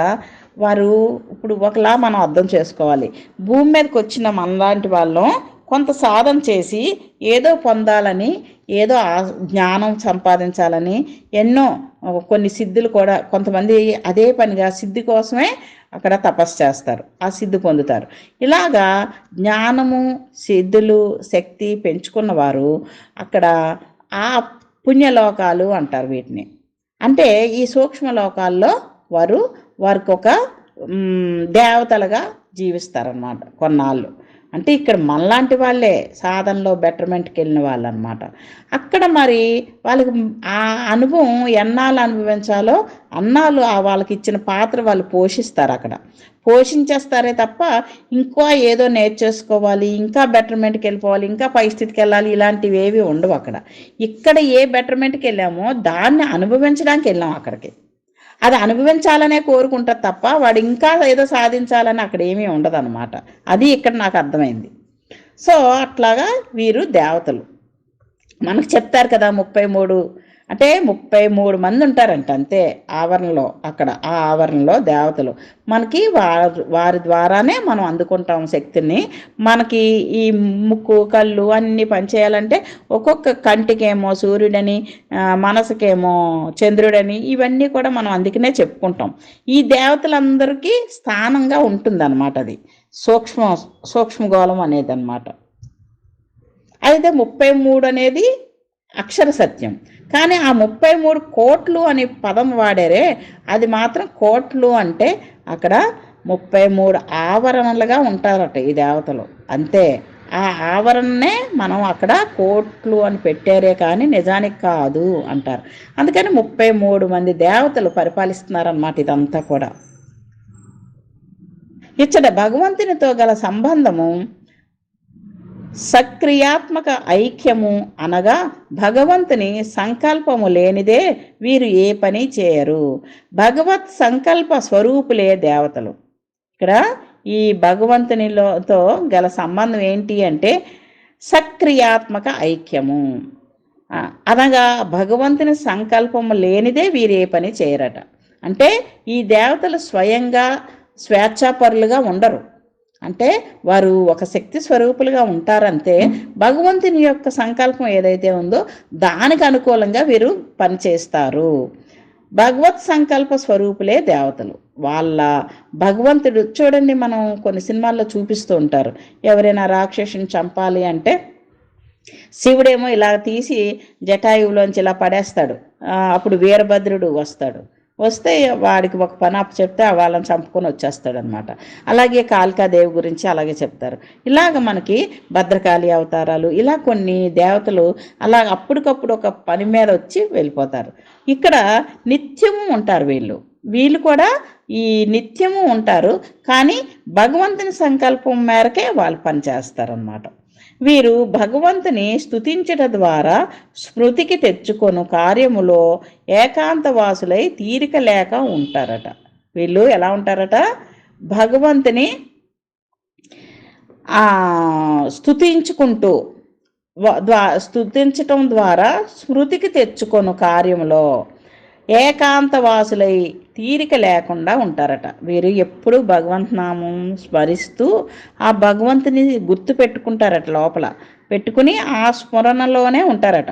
వారు ఇప్పుడు ఒకలా మనం అర్థం చేసుకోవాలి. భూమి మీదకి వచ్చిన మనలాంటి వాళ్ళం కొంత సాధన చేసి ఏదో పొందాలని, ఏదో జ్ఞానం సంపాదించాలని ఎన్నో కొన్ని సిద్ధులు కూడా కొంతమంది అదే పనిగా సిద్ధి కోసమే అక్కడ తపస్సు చేస్తారు, ఆ సిద్ధి పొందుతారు. ఇలాగా జ్ఞానము, సిద్ధులు, శక్తి పెంచుకున్న వారు అక్కడ ఆ పుణ్యలోకాలు అంటారు వీటిని. అంటే ఈ సూక్ష్మలోకాల్లో వారికి ఒక దేవతలుగా జీవిస్తారనమాట కొన్నాళ్ళు. అంటే ఇక్కడ మనలాంటి వాళ్ళే సాధనలో బెటర్మెంట్కి వెళ్ళిన వాళ్ళు అనమాట. అక్కడ మరి వాళ్ళకి ఆ అనుభవం ఎన్నాళ్ళు అనుభవించాలో అన్నాళ్ళు వాళ్ళకి ఇచ్చిన పాత్ర వాళ్ళు పోషిస్తారు. అక్కడ పోషించేస్తారే తప్ప ఇంకా ఏదో నేర్చేసుకోవాలి, ఇంకా బెటర్మెంట్కి వెళ్ళిపోవాలి, ఇంకా పై స్థితికి వెళ్ళాలి, ఇలాంటివి ఏవి ఉండవు అక్కడ. ఇక్కడ ఏ బెటర్మెంట్కి వెళ్ళామో దాన్ని అనుభవించడానికి వెళ్ళాం అక్కడికి. అది అనుభవించాలనే కోరుకుంటారు తప్ప వాడు ఇంకా ఏదో సాధించాలని అక్కడ ఏమీ ఉండదు అనమాట. అది ఇక్కడ నాకు అర్థమైంది. సో అట్లాగా వీరు దేవతలు మనకు చెప్తారు కదా. 33 అంటే 33 మంది ఉంటారంట అంతే ఆవరణలో. అక్కడ ఆ ఆవరణలో దేవతలు మనకి వారి ద్వారానే మనం అందుకుంటాం శక్తిని. మనకి ఈ ముక్కు కళ్ళు అన్నీ పనిచేయాలంటే ఒక్కొక్క కంటికేమో సూర్యుడని, మనసుకేమో చంద్రుడని, ఇవన్నీ కూడా మనం అందుకనే చెప్పుకుంటాం. ఈ దేవతలందరికీ స్థానంగా ఉంటుందన్నమాట. అది సూక్ష్మగోళం అనేది అనమాట. అయితే 33 అనేది అక్షర సత్యం. కానీ ఆ 33 కోట్లు అనే పదం వాడారే, అది మాత్రం కోట్లు అంటే అక్కడ 33 ఆవరణలుగా ఉంటారట ఈ దేవతలు. అంతే. ఆ ఆవరణనే మనం అక్కడ కోట్లు అని పెట్టారే కానీ నిజానికి కాదు అంటారు. అందుకని 33 మంది దేవతలు పరిపాలిస్తున్నారన్నమాట ఇదంతా కూడా. ఇచ్చట భగవంతునితో గల సంబంధము సక్రియాత్మక ఐక్యము అనగా భగవంతుని సంకల్పము లేనిదే వీరు ఏ పని చేయరు. భగవత్ సంకల్ప స్వరూపులే దేవతలు. ఇక్కడ ఈ భగవంతునితో గల సంబంధం ఏంటి అంటే సక్రియాత్మక ఐక్యము అనగా భగవంతుని సంకల్పము లేనిదే వీరు ఏ పని చేయరట. అంటే ఈ దేవతలు స్వయంగా స్వేచ్ఛాపరులుగా ఉండరు. అంటే వారు ఒక శక్తి స్వరూపులుగా ఉంటారంతే. భగవంతుని యొక్క సంకల్పం ఏదైతే ఉందో దానికి అనుకూలంగా వీరు పనిచేస్తారు. భగవత్ సంకల్ప స్వరూపులే దేవతలు. వాళ్ళ భగవంతుడు చూడండి, మనం కొన్ని సినిమాల్లో చూపిస్తూ ఉంటారు. ఎవరైనా రాక్షసుని చంపాలి అంటే శివుడేమో ఇలా తీసి జటాయువులోంచి ఇలా పడేస్తాడు. అప్పుడు వీరభద్రుడు వస్తే వాడికి ఒక పని అప్పు చెప్తే వాళ్ళని చంపుకొని వచ్చేస్తాడనమాట. అలాగే కాళికాదేవి గురించి అలాగే చెప్తారు. ఇలాగ మనకి భద్రకాళి అవతారాలు, ఇలా కొన్ని దేవతలు అలా అప్పటికప్పుడు ఒక పని మీద వచ్చి వెళ్ళిపోతారు. ఇక్కడ నిత్యము ఉంటారు వీళ్ళు కూడా ఈ నిత్యము ఉంటారు. కానీ భగవంతుని సంకల్పం మేరకే వాళ్ళు పనిచేస్తారన్నమాట. వీరు భగవంతుని స్తుతించట ద్వారా స్మృతికి తెచ్చుకొను కార్యములో ఏకాంతవాసులై తీరిక లేక ఉంటారట. వీళ్ళు ఎలా ఉంటారట? భగవంతుని స్తుతించటం ద్వారా స్మృతికి తెచ్చుకొను కార్యములో ఏకాంతవాసులై తీరిక లేకుండా ఉంటారట. వీరు ఎప్పుడు భగవంతనామం స్మరిస్తూ ఆ భగవంతుని గుర్తు పెట్టుకుంటారట, లోపల పెట్టుకుని ఆ స్మరణలోనే ఉంటారట.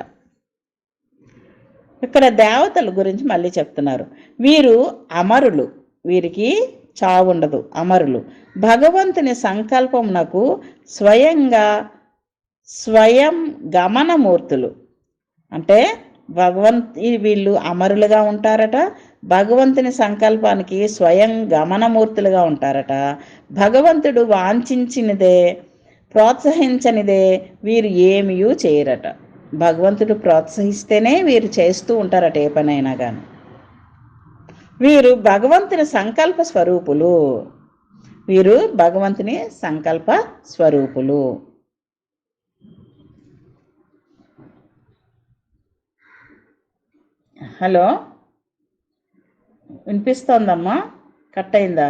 ఇక్కడ దేవతల గురించి మళ్ళీ చెప్తున్నారు. వీరు అమరులు, వీరికి చావు ఉండదు, అమరులు. భగవంతుని సంకల్పమునకు స్వయం గమనమూర్తులు. అంటే వీళ్ళు అమరులుగా ఉంటారట. భగవంతుని సంకల్పానికి స్వయం గమనమూర్తులుగా ఉంటారట. భగవంతుడు వాంఛించినదే ప్రోత్సహించనిదే వీరు ఏమీ చేయరట. భగవంతుడు ప్రోత్సహిస్తేనే వీరు చేస్తూ ఉంటారట ఏ పనైనా కానీ. వీరు భగవంతుని సంకల్ప స్వరూపులు. వీరు భగవంతుని సంకల్ప స్వరూపులు. హలో, వినిపిస్తోందమ్మా? కట్ అయిందా?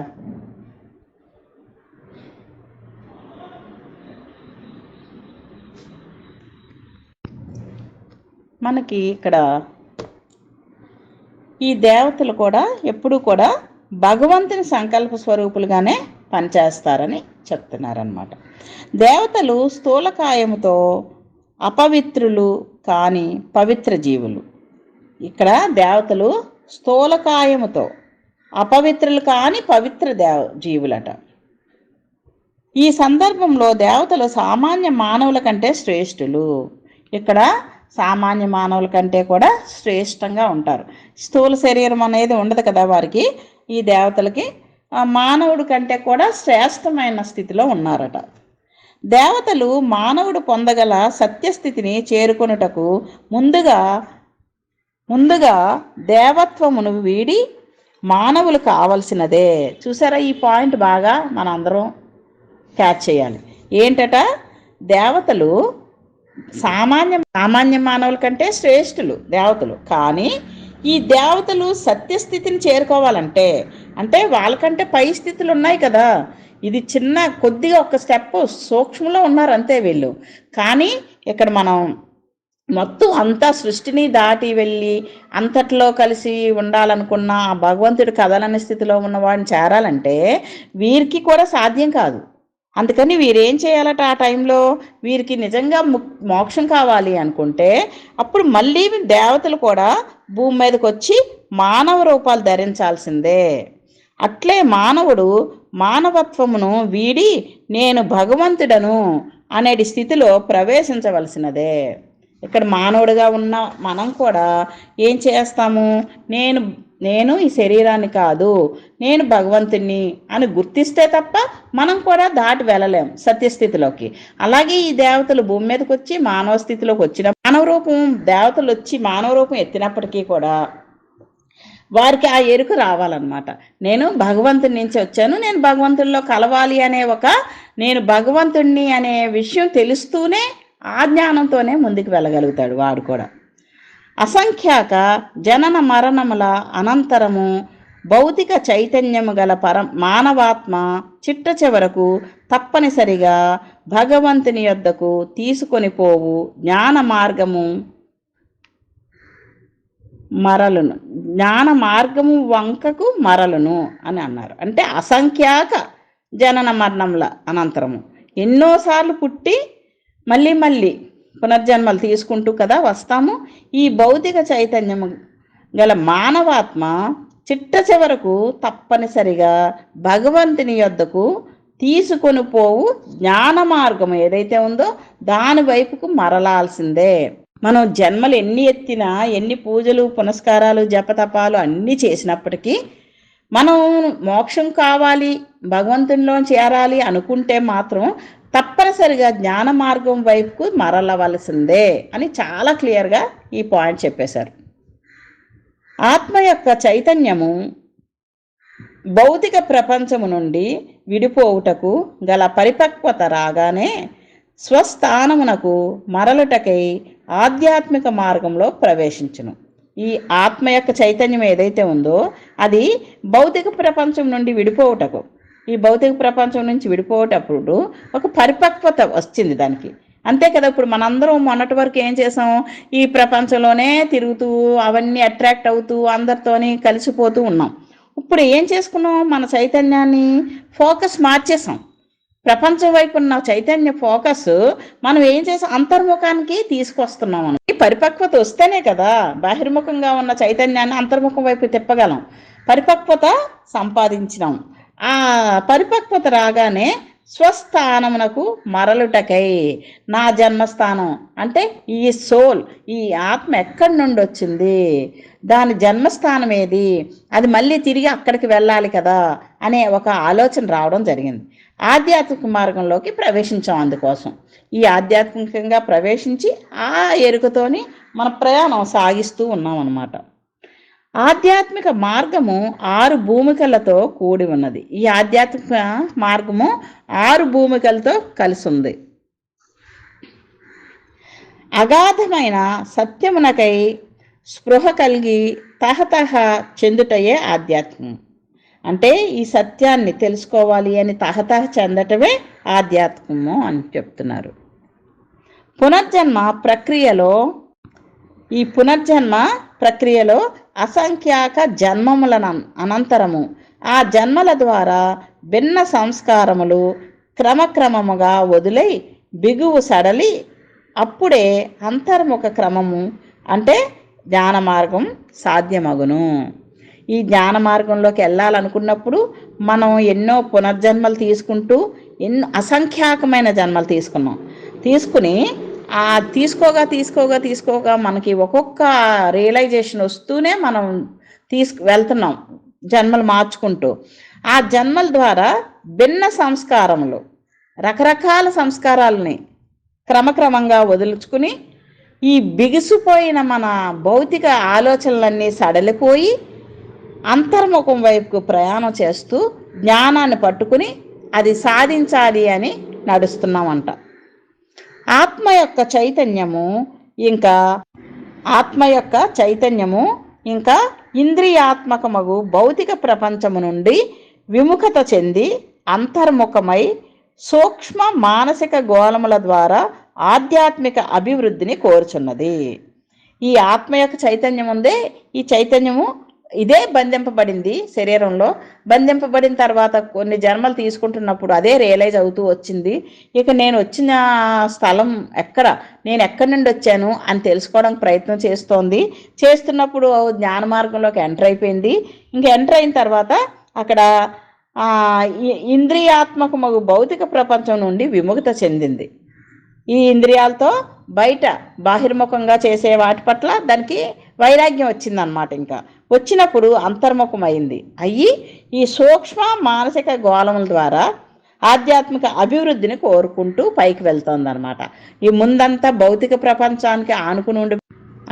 మనకి ఇక్కడ ఈ దేవతలు కూడా ఎప్పుడూ కూడా భగవంతుని సంకల్ప స్వరూపులుగానే పనిచేస్తారని చెప్తున్నారన్నమాట. దేవతలు స్థూలకాయముతో అపవిత్రులు కాని పవిత్ర జీవులు. ఇక్కడ దేవతలు స్థూలకాయముతో అపవిత్రులు కాని పవిత్ర జీవులట. ఈ సందర్భంలో దేవతలు సామాన్య మానవుల కంటే శ్రేష్ఠులు. ఇక్కడ సామాన్య మానవుల కంటే కూడా శ్రేష్టంగా ఉంటారు. స్థూల శరీరం అనేది ఉండదు కదా వారికి. ఈ దేవతలకి మానవుడి కంటే కూడా శ్రేష్టమైన స్థితిలో ఉన్నారట. దేవతలు మానవుడు పొందగల సత్యస్థితిని చేరుకొనుటకు ముందుగా దేవత్వమును వీడి మానవులు కావలసినదే. చూసారా, ఈ పాయింట్ బాగా మనందరం క్యాచ్ చేయాలి. ఏంటట, దేవతలు సామాన్య మానవుల కంటే శ్రేష్ఠులు దేవతలు. కానీ ఈ దేవతలు సత్యస్థితిని చేరుకోవాలంటే, అంటే వాళ్ళకంటే పై స్థితులు ఉన్నాయి కదా, ఇది చిన్న కొద్దిగా ఒక స్టెప్ సూక్ష్మంలో ఉన్నారు అంతే వీళ్ళు. కానీ ఇక్కడ మనం మొత్తం అంతా సృష్టిని దాటి వెళ్ళి అంతట్లో కలిసి ఉండాలనుకున్న ఆ భగవంతుడి కదలని స్థితిలో ఉన్న వాడిని చేరాలంటే వీరికి కూడా సాధ్యం కాదు. అందుకని వీరేం చేయాలట, ఆ టైంలో వీరికి నిజంగా మోక్షం కావాలి అనుకుంటే అప్పుడు మళ్ళీ దేవతలు కూడా భూమి మీదకి వచ్చి మానవ రూపాలు ధరించాల్సిందే. అట్లే మానవుడు మానవత్వమును వీడి నేను భగవంతుడను అనేటి స్థితిలో ప్రవేశించవలసినదే. ఇక్కడ మానవుడిగా ఉన్న మనం కూడా ఏం చేస్తాము, నేను ఈ శరీరాన్ని కాదు, నేను భగవంతుణ్ణి అని గుర్తిస్తే తప్ప మనం కూడా దాటి వెళ్ళలేం సత్యస్థితిలోకి. అలాగే ఈ దేవతలు భూమి మీదకి వచ్చి మానవ స్థితిలోకి వచ్చిన దేవతలు వచ్చి మానవ రూపం ఎత్తినప్పటికీ కూడా వారికి ఆ ఎరుక రావాలన్నమాట. నేను భగవంతుని నుంచి వచ్చాను, నేను భగవంతుల్లో కలవాలి అనే నేను భగవంతుణ్ణి అనే విషయం తెలుస్తూనే ఆ జ్ఞానంతోనే ముందుకు వెళ్ళగలుగుతాడు వాడు కూడా. అసంఖ్యాక జనన మరణముల అనంతరము భౌతిక చైతన్యము గల మానవాత్మ చిట్ట చివరకు తప్పనిసరిగా భగవంతుని యొద్దకు తీసుకొని పోవు జ్ఞాన మార్గము వంకకు మరలును అని అన్నారు. అంటే అసంఖ్యాక జనన మరణముల అనంతరము ఎన్నోసార్లు పుట్టి మళ్ళీ పునర్జన్మలు తీసుకుంటూ కదా వస్తాము. ఈ భౌతిక చైతన్యము గల మానవాత్మ చిట్ట చివరకు తప్పనిసరిగా భగవంతుని యొద్దకు తీసుకొని పోవు జ్ఞాన మార్గం ఏదైతే ఉందో దాని వైపుకు మరలాల్సిందే. మనం జన్మలు ఎన్ని ఎత్తినా, ఎన్ని పూజలు పునస్కారాలు జపతపాలు అన్నీ చేసినప్పటికీ మనం మోక్షం కావాలి, భగవంతునిలో చేరాలి అనుకుంటే మాత్రం తప్పనిసరిగా జ్ఞాన మార్గం వైపుకు మరలవలసిందే అని చాలా క్లియర్గా ఈ పాయింట్ చెప్పేశారు. ఆత్మ యొక్క చైతన్యము భౌతిక ప్రపంచము నుండి విడిపోవుటకు గల పరిపక్వత రాగానే స్వస్థానమునకు మరలుటకై ఆధ్యాత్మిక మార్గంలో ప్రవేశించును. ఈ ఆత్మ యొక్క చైతన్యం ఏదైతే ఉందో అది భౌతిక ప్రపంచం నుండి విడిపోవుటకు, ఈ భౌతిక ప్రపంచం నుంచి విడిపోయేటప్పుడు ఒక పరిపక్వత వచ్చింది దానికి. అంతే కదా, ఇప్పుడు మనందరం మొన్నటి వరకు ఏం చేసాం, ఈ ప్రపంచంలోనే తిరుగుతూ అవన్నీ అట్రాక్ట్ అవుతూ అందరితోని కలిసిపోతూ ఉన్నాం. ఇప్పుడు ఏం చేసుకున్నాం, మన చైతన్యాన్ని ఫోకస్ మార్చేసాం. ప్రపంచం వైపు ఉన్న చైతన్య ఫోకస్ మనం ఏం చేసాం, అంతర్ముఖానికి తీసుకొస్తున్నాం. మనం ఈ పరిపక్వత వస్తేనే కదా బహిర్ముఖంగా ఉన్న చైతన్యాన్ని అంతర్ముఖం వైపు తిప్పగలం. పరిపక్వత సంపాదించినాం. ఆ పరిపక్వత రాగానే స్వస్థానమునకు మరలుటకై, నా జన్మస్థానం అంటే ఈ సోల్, ఈ ఆత్మ ఎక్కడి నుండి వచ్చింది, దాని జన్మస్థానం ఏది, అది మళ్ళీ తిరిగి అక్కడికి వెళ్ళాలి కదా అనే ఒక ఆలోచన రావడం జరిగింది. ఆధ్యాత్మిక మార్గంలోకి ప్రవేశించాం. అందుకోసం ఈ ఆధ్యాత్మికంగా ప్రవేశించి ఆ ఎరుకతోని మన ప్రయాణం సాగిస్తూ ఉన్నాం అన్నమాట. ఆధ్యాత్మిక మార్గము 6 భూమికలతో కూడి ఉన్నది. ఈ ఆధ్యాత్మిక మార్గము 6 భూమికలతో కలిసి ఉంది. అగాధమైన సత్యమునకై స్పృహ కలిగి తహతహ చెందుటయే ఆధ్యాత్మం. అంటే ఈ సత్యాన్ని తెలుసుకోవాలి అని తహతహ చెందటమే ఆధ్యాత్మము అని చెప్తున్నారు. ఈ పునర్జన్మ ప్రక్రియలో అసంఖ్యాక జన్మముల అనంతరము ఆ జన్మల ద్వారా భిన్న సంస్కారములు క్రమక్రమముగా వదిలై బిగువు సడలి అప్పుడే అంతర్ముఖ క్రమము అంటే జ్ఞాన మార్గం సాధ్యమగును. ఈ జ్ఞాన మార్గంలోకి వెళ్ళాలనుకున్నప్పుడు మనం ఎన్నో పునర్జన్మలు తీసుకుంటూ ఎన్నో అసంఖ్యాకమైన జన్మలు తీసుకుని ఆ తీసుకోగా మనకి ఒక్కొక్క రియలైజేషన్ వస్తూనే మనం వెళ్తున్నాం జన్మలు మార్చుకుంటూ. ఆ జన్మల ద్వారా భిన్న సంస్కారములు, రకరకాల సంస్కారాలని క్రమక్రమంగా వదులుచుకుని ఈ బిగుసిపోయిన మన భౌతిక ఆలోచనలన్నీ సడలిపోయి అంతర్ముఖం వైపుకు ప్రయాణం చేస్తూ జ్ఞానాన్ని పట్టుకుని అది సాధించాలి అని నడుస్తున్నామంట. ఆత్మ యొక్క చైతన్యము ఇంకా ఇంకా ఇంద్రియాత్మకమగు భౌతిక ప్రపంచము నుండి విముఖత చెంది అంతర్ముఖమై సూక్ష్మ మానసిక గోళముల ద్వారా ఆధ్యాత్మిక అభివృద్ధిని కోరుచున్నది. ఈ ఆత్మ యొక్క చైతన్యం ఉందే, ఈ చైతన్యము ఇదే బంధింపబడింది శరీరంలో. బంధింపబడిన తర్వాత కొన్ని జన్మలు తీసుకుంటున్నప్పుడు అదే రియలైజ్ అవుతూ వచ్చింది. ఇక నేను వచ్చిన స్థలం ఎక్కడ, నేను ఎక్కడి నుండి వచ్చాను అని తెలుసుకోవడానికి ప్రయత్నం చేస్తున్నప్పుడు జ్ఞాన మార్గంలోకి ఎంటర్ అయిపోయింది. ఇంకా ఎంటర్ అయిన తర్వాత అక్కడ ఇంద్రియాత్మకమగు భౌతిక ప్రపంచం నుండి విముక్త చెందింది. ఈ ఇంద్రియాలతో బయట బాహిర్ముఖంగా చేసే వాటి పట్ల దానికి వైరాగ్యం వచ్చిందనమాట. ఇంకా వచ్చినప్పుడు అంతర్ముఖమైంది అయ్యి ఈ సూక్ష్మ మానసిక గోళముల ద్వారా ఆధ్యాత్మిక అభివృద్ధిని కోరుకుంటూ పైకి వెళ్తుందన్నమాట. ఈ ముందంతా భౌతిక ప్రపంచానికి ఆనుకుని ఉండి,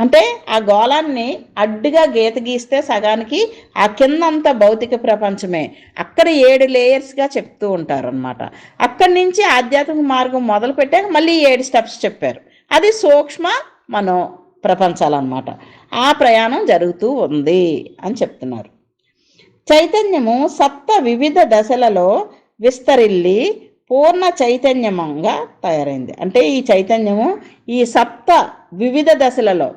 అంటే ఆ గోళాన్ని అడ్డుగా గీత గీస్తే సగానికి ఆ కిందంతా భౌతిక ప్రపంచమే. అక్కడ 7 లేయర్స్గా చెప్తూ ఉంటారు అనమాట. అక్కడి నుంచి ఆధ్యాత్మిక మార్గం మొదలు పెట్టాక మళ్ళీ 7 స్టెప్స్ చెప్పారు. అది సూక్ష్మ మనో ప్రపంచాలన్నమాట. ఆ ప్రయాణం జరుగుతూ ఉంది అని చెప్తున్నారు. చైతన్యము సప్త వివిధ దశలలో విస్తరిల్లి పూర్ణ చైతన్యంగా తయారైంది. అంటే ఈ చైతన్యము ఈ సప్త వివిధ దశలలో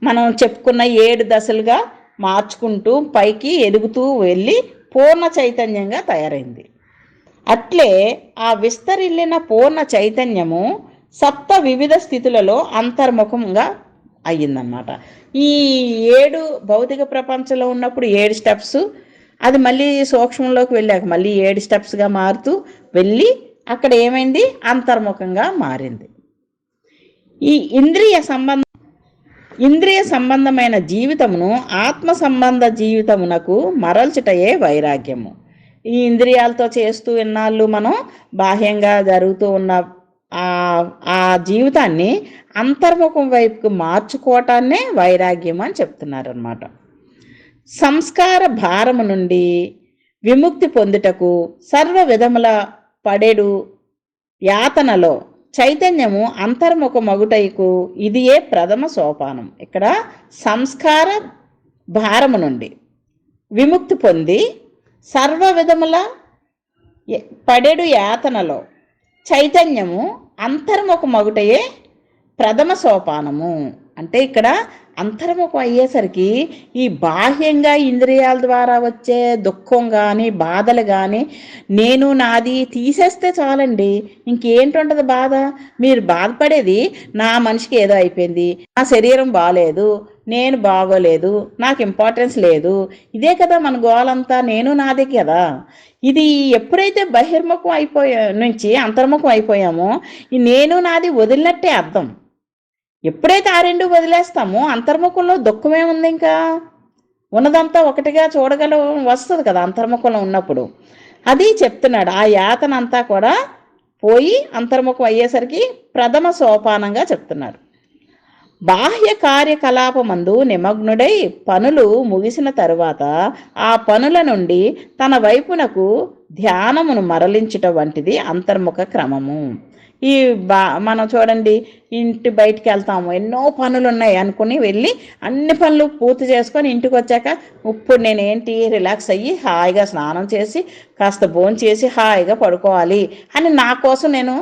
మనం చెప్పుకున్న 7 దశలుగా మార్చుకుంటూ పైకి ఎదుగుతూ వెళ్ళి పూర్ణ చైతన్యంగా తయారైంది. అట్లే ఆ విస్తరిల్లిన పూర్ణ చైతన్యము సప్త వివిధ స్థితులలో అంతర్ముఖంగా అయ్యిందనమాట. ఈ 7 భౌతిక ప్రపంచంలో ఉన్నప్పుడు 7 స్టెప్స్, అది మళ్ళీ సూక్ష్మంలోకి వెళ్ళాక మళ్ళీ 7 స్టెప్స్గా మారుతూ వెళ్ళి అక్కడ ఏమైంది, అంతర్ముఖంగా మారింది. ఈ ఇంద్రియ సంబంధమైన జీవితమును ఆత్మ సంబంధ జీవితమునకు మరల్చుటయే వైరాగ్యము. ఈ ఇంద్రియాలతో చేస్తూ ఇన్నాళ్ళు మనం బాహ్యంగా జరుగుతూ ఉన్న ఆ జీవితాన్ని అంతర్ముఖం వైపుకు మార్చుకోవటాన్నే వైరాగ్యం అని చెప్తున్నారన్నమాట. సంస్కార భారము నుండి విముక్తి పొందుటకు సర్వ విధముల పడేడు యాతనలో చైతన్యము అంతర్ముఖ మగుటైకు ఇదియే ప్రథమ సోపానం. ఇక్కడ సంస్కార భారము నుండి విముక్తి పొంది సర్వ విధముల పడేడు యాతనలో చైతన్యము అంతర్ముఖ మగుటయే ప్రథమ సోపానము. అంటే ఇక్కడ అంతర్ముఖం అయ్యేసరికి ఈ బాహ్యంగా ఇంద్రియాల ద్వారా వచ్చే దుఃఖం కానీ బాధలు కానీ నేను నాది తీసేస్తే చాలండి. ఇంకేంటుంటుంది బాధ? మీరు బాధపడేది నా మనిషికి ఏదో అయిపోయింది, నా శరీరం బాగలేదు, నేను బాగోలేదు, నాకు ఇంపార్టెన్స్ లేదు, ఇదే కదా మన గోలంతా, నేను నాదే కదా. ఇది ఎప్పుడైతే బహిర్ముఖం నుంచి అంతర్ముఖం అయిపోయామో ఈ నేను నాది వదిలినట్టే అర్థం. ఎప్పుడైతే ఆ 2 వదిలేస్తామో అంతర్ముఖంలో దుఃఖమే ఉంది, ఇంకా ఉన్నదంతా ఒకటిగా వస్తుంది కదా అంతర్ముఖంలో ఉన్నప్పుడు. అది చెప్తున్నాడు. ఆ యాతన అంతా కూడా పోయి అంతర్ముఖం అయ్యేసరికి ప్రథమ సోపానంగా చెప్తున్నారు. బాహ్య కార్యకలాపమందు నిమగ్నుడై పనులు ముగిసిన తరువాత ఆ పనుల నుండి తన వైపునకు ధ్యానమును మరలించుట వంటిది అంతర్ముఖ క్రమము. మనం చూడండి, ఇంటి బయటికి వెళ్తాము, ఎన్నో పనులు ఉన్నాయి అనుకుని వెళ్ళి అన్ని పనులు పూర్తి చేసుకొని ఇంటికి వచ్చాక ఇప్పుడు నేనేంటి రిలాక్స్ అయ్యి హాయిగా స్నానం చేసి కాస్త భోంచేసి హాయిగా పడుకోవాలి అని నా కోసం నేను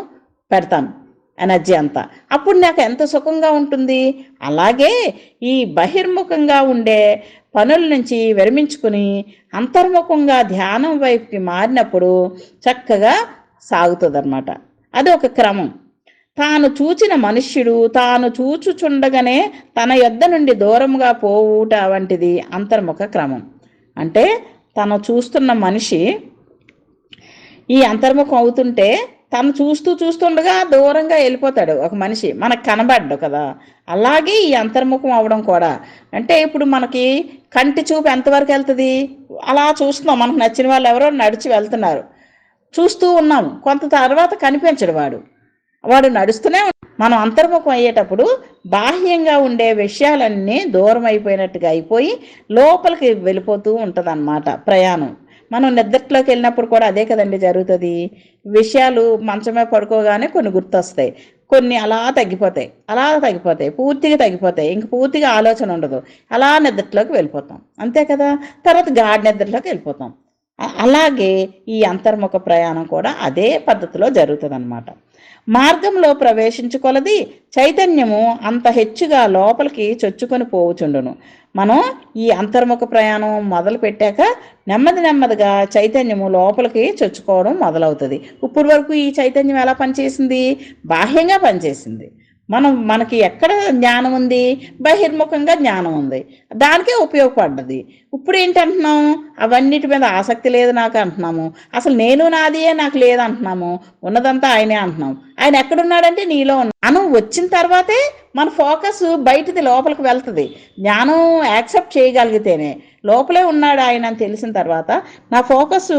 పెడతాను ఎనర్జీ అంతా. అప్పుడు నాకు ఎంత సుఖంగా ఉంటుంది. అలాగే ఈ బహిర్ముఖంగా ఉండే పనుల నుంచి విరమించుకుని అంతర్ముఖంగా ధ్యానం వైపుకి మారినప్పుడు చక్కగా సాగుతుంది అన్నమాట. అది ఒక క్రమం. తాను చూచిన మనుష్యుడు తాను చూచుచుండగానే తన యొద్ద నుండి దూరంగా పోవుట వంటిది అంతర్ముఖ క్రమం. అంటే తను చూస్తున్న మనిషి ఈ అంతర్ముఖం అవుతుంటే తను చూస్తూ చూస్తుండగా దూరంగా వెళ్ళిపోతాడు ఒక మనిషి, మనకు కనబడ్డు కదా. అలాగే ఈ అంతర్ముఖం అవడం కూడా. అంటే ఇప్పుడు మనకి కంటి చూపు ఎంతవరకు వెళ్తుంది, అలా చూస్తున్నాం, మనకు నచ్చిన వాళ్ళు ఎవరో నడిచి వెళ్తున్నారు, చూస్తూ ఉన్నాం, కొంత తర్వాత కనిపించడు వాడు, వాడు నడుస్తూనే మనం అంతర్ముఖం అయ్యేటప్పుడు బాహ్యంగా ఉండే విషయాలన్నీ దూరం అయిపోయినట్టుగా అయిపోయి లోపలికి వెళ్ళిపోతూ ఉంటుంది అన్నమాట ప్రయాణం. మనం నిద్రలోకి వెళ్ళినప్పుడు కూడా అదే కదండి జరుగుతుంది. విషయాలు మంచమే పడుకోగానే కొన్ని గుర్తొస్తాయి, కొన్ని అలా తగ్గిపోతాయి, అలా తగ్గిపోతాయి, పూర్తిగా తగ్గిపోతాయి, ఇంక పూర్తిగా ఆలోచన ఉండదు, అలా నిద్రలోకి వెళ్ళిపోతాం, అంతే కదా. తర్వాత గాఢ నిద్రలోకి వెళ్ళిపోతాం. అలాగే ఈ అంతర్ముఖ ప్రయాణం కూడా అదే పద్ధతిలో జరుగుతుంది అన్నమాట. మార్గంలో ప్రవేశించుకొలది చైతన్యము అంత హెచ్చుగా లోపలికి చొచ్చుకొని పోవుచుండును. మనం ఈ అంతర్ముఖ ప్రయాణం మొదలు పెట్టాక నెమ్మది నెమ్మదిగా చైతన్యము లోపలికి చొచ్చుకోవడం మొదలవుతుంది. ఇప్పుడు వరకు ఈ చైతన్యం ఎలా పనిచేసింది? బాహ్యంగా పనిచేసింది. మనకి ఎక్కడ జ్ఞానం ఉంది? బహిర్ముఖంగా జ్ఞానం ఉంది, దానికే ఉపయోగపడ్డది. ఇప్పుడు ఏంటంటున్నాం? అవన్నిటి మీద ఆసక్తి లేదు నాకు అంటున్నాము, అసలు నేను నాదియే నాకు లేదంటున్నాము, ఉన్నదంతా ఆయనే అంటున్నాం. ఆయన ఎక్కడున్నాడంటే నీలో ఉన్న జ్ఞానం వచ్చిన తర్వాతే మన ఫోకస్ బయటది లోపలికి వెళ్తుంది. జ్ఞానం యాక్సెప్ట్ చేయగలిగితేనే లోపలే ఉన్నాడు ఆయన అని తెలిసిన తర్వాత నా ఫోకస్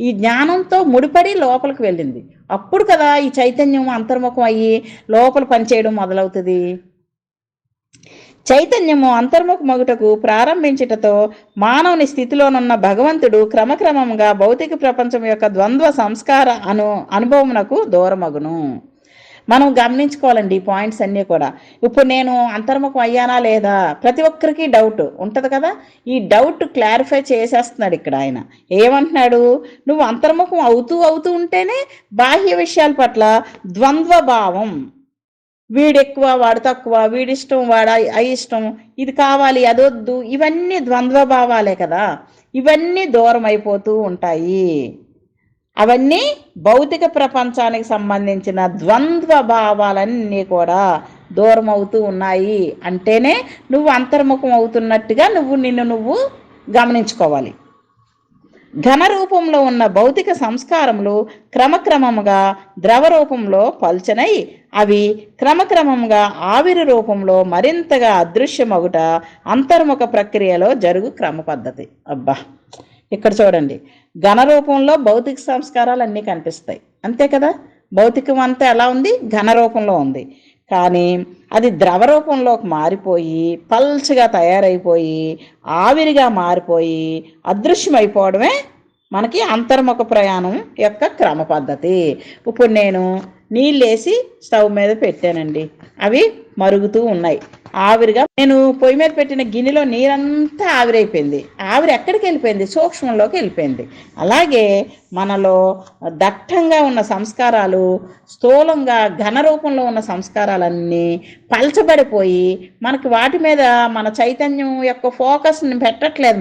ఈ జ్ఞానంతో ముడిపడి లోపలికి వెళ్ళింది. అప్పుడు కదా ఈ చైతన్యం అంతర్ముఖం అయ్యి లోపల పనిచేయడం మొదలవుతుంది. చైతన్యము అంతర్ముఖమగుటకు ప్రారంభించుటతో మానవుని స్థితిలోనున్న భగవంతుడు క్రమక్రమంగా భౌతిక ప్రపంచం యొక్క ద్వంద్వ సంస్కార అనుభవమునకు దూరమగును. మనం గమనించుకోవాలండి ఈ పాయింట్స్ అన్నీ కూడా. ఇప్పుడు నేను అంతర్ముఖం అయ్యానా లేదా, ప్రతి ఒక్కరికి డౌట్ ఉంటుంది కదా. ఈ డౌట్ క్లారిఫై చేసేస్తున్నాడు ఇక్కడ ఆయన. ఏమంటున్నాడు? నువ్వు అంతర్ముఖం అవుతూ అవుతూ ఉంటేనే బాహ్య విషయాల పట్ల ద్వంద్వ భావం, వీడెక్కువ వాడు తక్కువ, వీడిష్టం వాడు అయిష్టం, ఇది కావాలి అదొద్దు, ఇవన్నీ ద్వంద్వ భావాలే కదా. ఇవన్నీ దూరం అయిపోతూ ఉంటాయి. అవన్నీ భౌతిక ప్రపంచానికి సంబంధించిన ద్వంద్వ భావాలన్నీ కూడా దూరం అవుతూ ఉన్నాయి అంటేనే నువ్వు అంతర్ముఖం అవుతున్నట్టుగా నిన్ను నువ్వు గమనించుకోవాలి. ఘన రూపంలో ఉన్న భౌతిక సంస్కారములు క్రమక్రమముగా ద్రవ రూపంలో పల్చనై అవి క్రమక్రమంగా ఆవిరి రూపంలో మరింతగా అదృశ్యమగుట అంతర్ముఖ ప్రక్రియలో జరుగు క్రమ పద్ధతి. అబ్బా, ఇక్కడ చూడండి, ఘన రూపంలో భౌతిక సంస్కారాలు అన్నీ కనిపిస్తాయి, అంతే కదా. భౌతికం అంతా ఎలా ఉంది? ఘన రూపంలో ఉంది. కానీ అది ద్రవ రూపంలోకి మారిపోయి పల్చగా తయారైపోయి ఆవిరిగా మారిపోయి అదృశ్యమైపోవడమే మనకి అంతర్ముఖ ప్రయాణం యొక్క క్రమ పద్ధతి. ఇప్పుడు నేను నీళ్ళేసి స్టవ్ మీద పెట్టానండి, అవి మరుగుతూ ఉన్నాయి ఆవిరిగా. నేను పొయ్యి మీద పెట్టిన గిన్నెలో నీరంతా ఆవిరైపోయింది. ఆవిరి ఎక్కడికి వెళ్ళిపోయింది? సూక్ష్మంలోకి వెళ్ళిపోయింది. అలాగే మనలో దట్టంగా ఉన్న సంస్కారాలు, స్థూలంగా ఘన రూపంలో ఉన్న సంస్కారాలన్నీ పలచబడిపోయి మనకి వాటి మీద మన చైతన్యం యొక్క ఫోకస్ని పెట్టట్లేదు.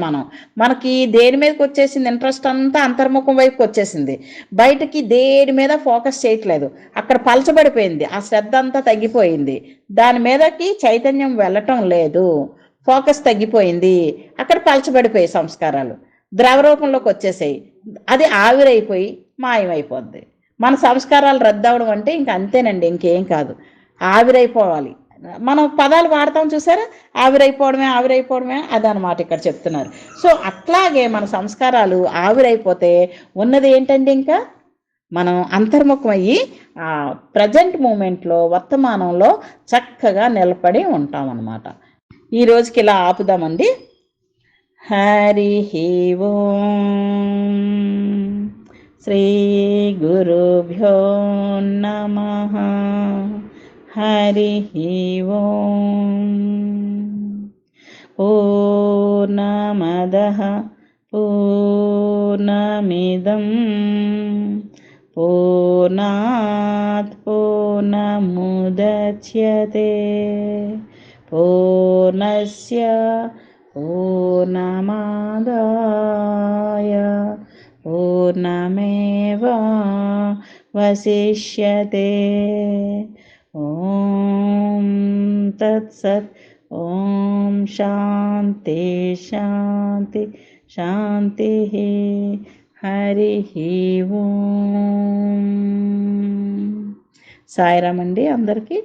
మనకి దేని మీదకి వచ్చేసింది? ఇంట్రెస్ట్ అంతా అంతర్ముఖం వైపుకి వచ్చేసింది, బయటకి దేని మీద ఫోకస్ చేయట్లేదు. అక్కడ పలచబడిపోయింది, ఆ శ్రద్ధ అంతా తగ్గిపోయింది, దాని మీదకి చైతన్యం వెళ్ళటం లేదు, ఫోకస్ తగ్గిపోయింది. అక్కడ పలచబడిపోయి సంస్కారాలు ద్రవ రూపంలోకి వచ్చేసాయి, అది ఆవిరైపోయి మాయమైపోద్ది. మన సంస్కారాలు రద్దవడం అంటే ఇంక అంతేనండి, ఇంకేం కాదు, ఆవిరైపోవాలి. మనం పదాలు వాడతాం చూసారా, ఆవిరైపోవడమే అదనమాట ఇక్కడ చెప్తున్నారు. సో అట్లాగే మన సంస్కారాలు ఆవిరైపోతే ఉన్నది ఏంటండి? ఇంకా మనం అంతర్ముఖం అయ్యి ప్రజెంట్ మూమెంట్లో, వర్తమానంలో చక్కగా నిలబడి ఉంటామన్నమాట. ఈ రోజుకి ఇలా ఆపుదామండి. హరి ఓం. శ్రీ గురుభ్యో నమః. హరి ఓం. పూర్ణమదః పూర్ణమిదం పూర్ణాత్ పూర్ణముదచ్యతే పూర్ణస్య పూర్ణమాదాయ పూర్ణమేవావశిష్యతే. ఓం తత్సత్. ఓం శాంతి శాంతి శాంతి. హరి ఓం. సాయిరామ్ అండి అందరికీ.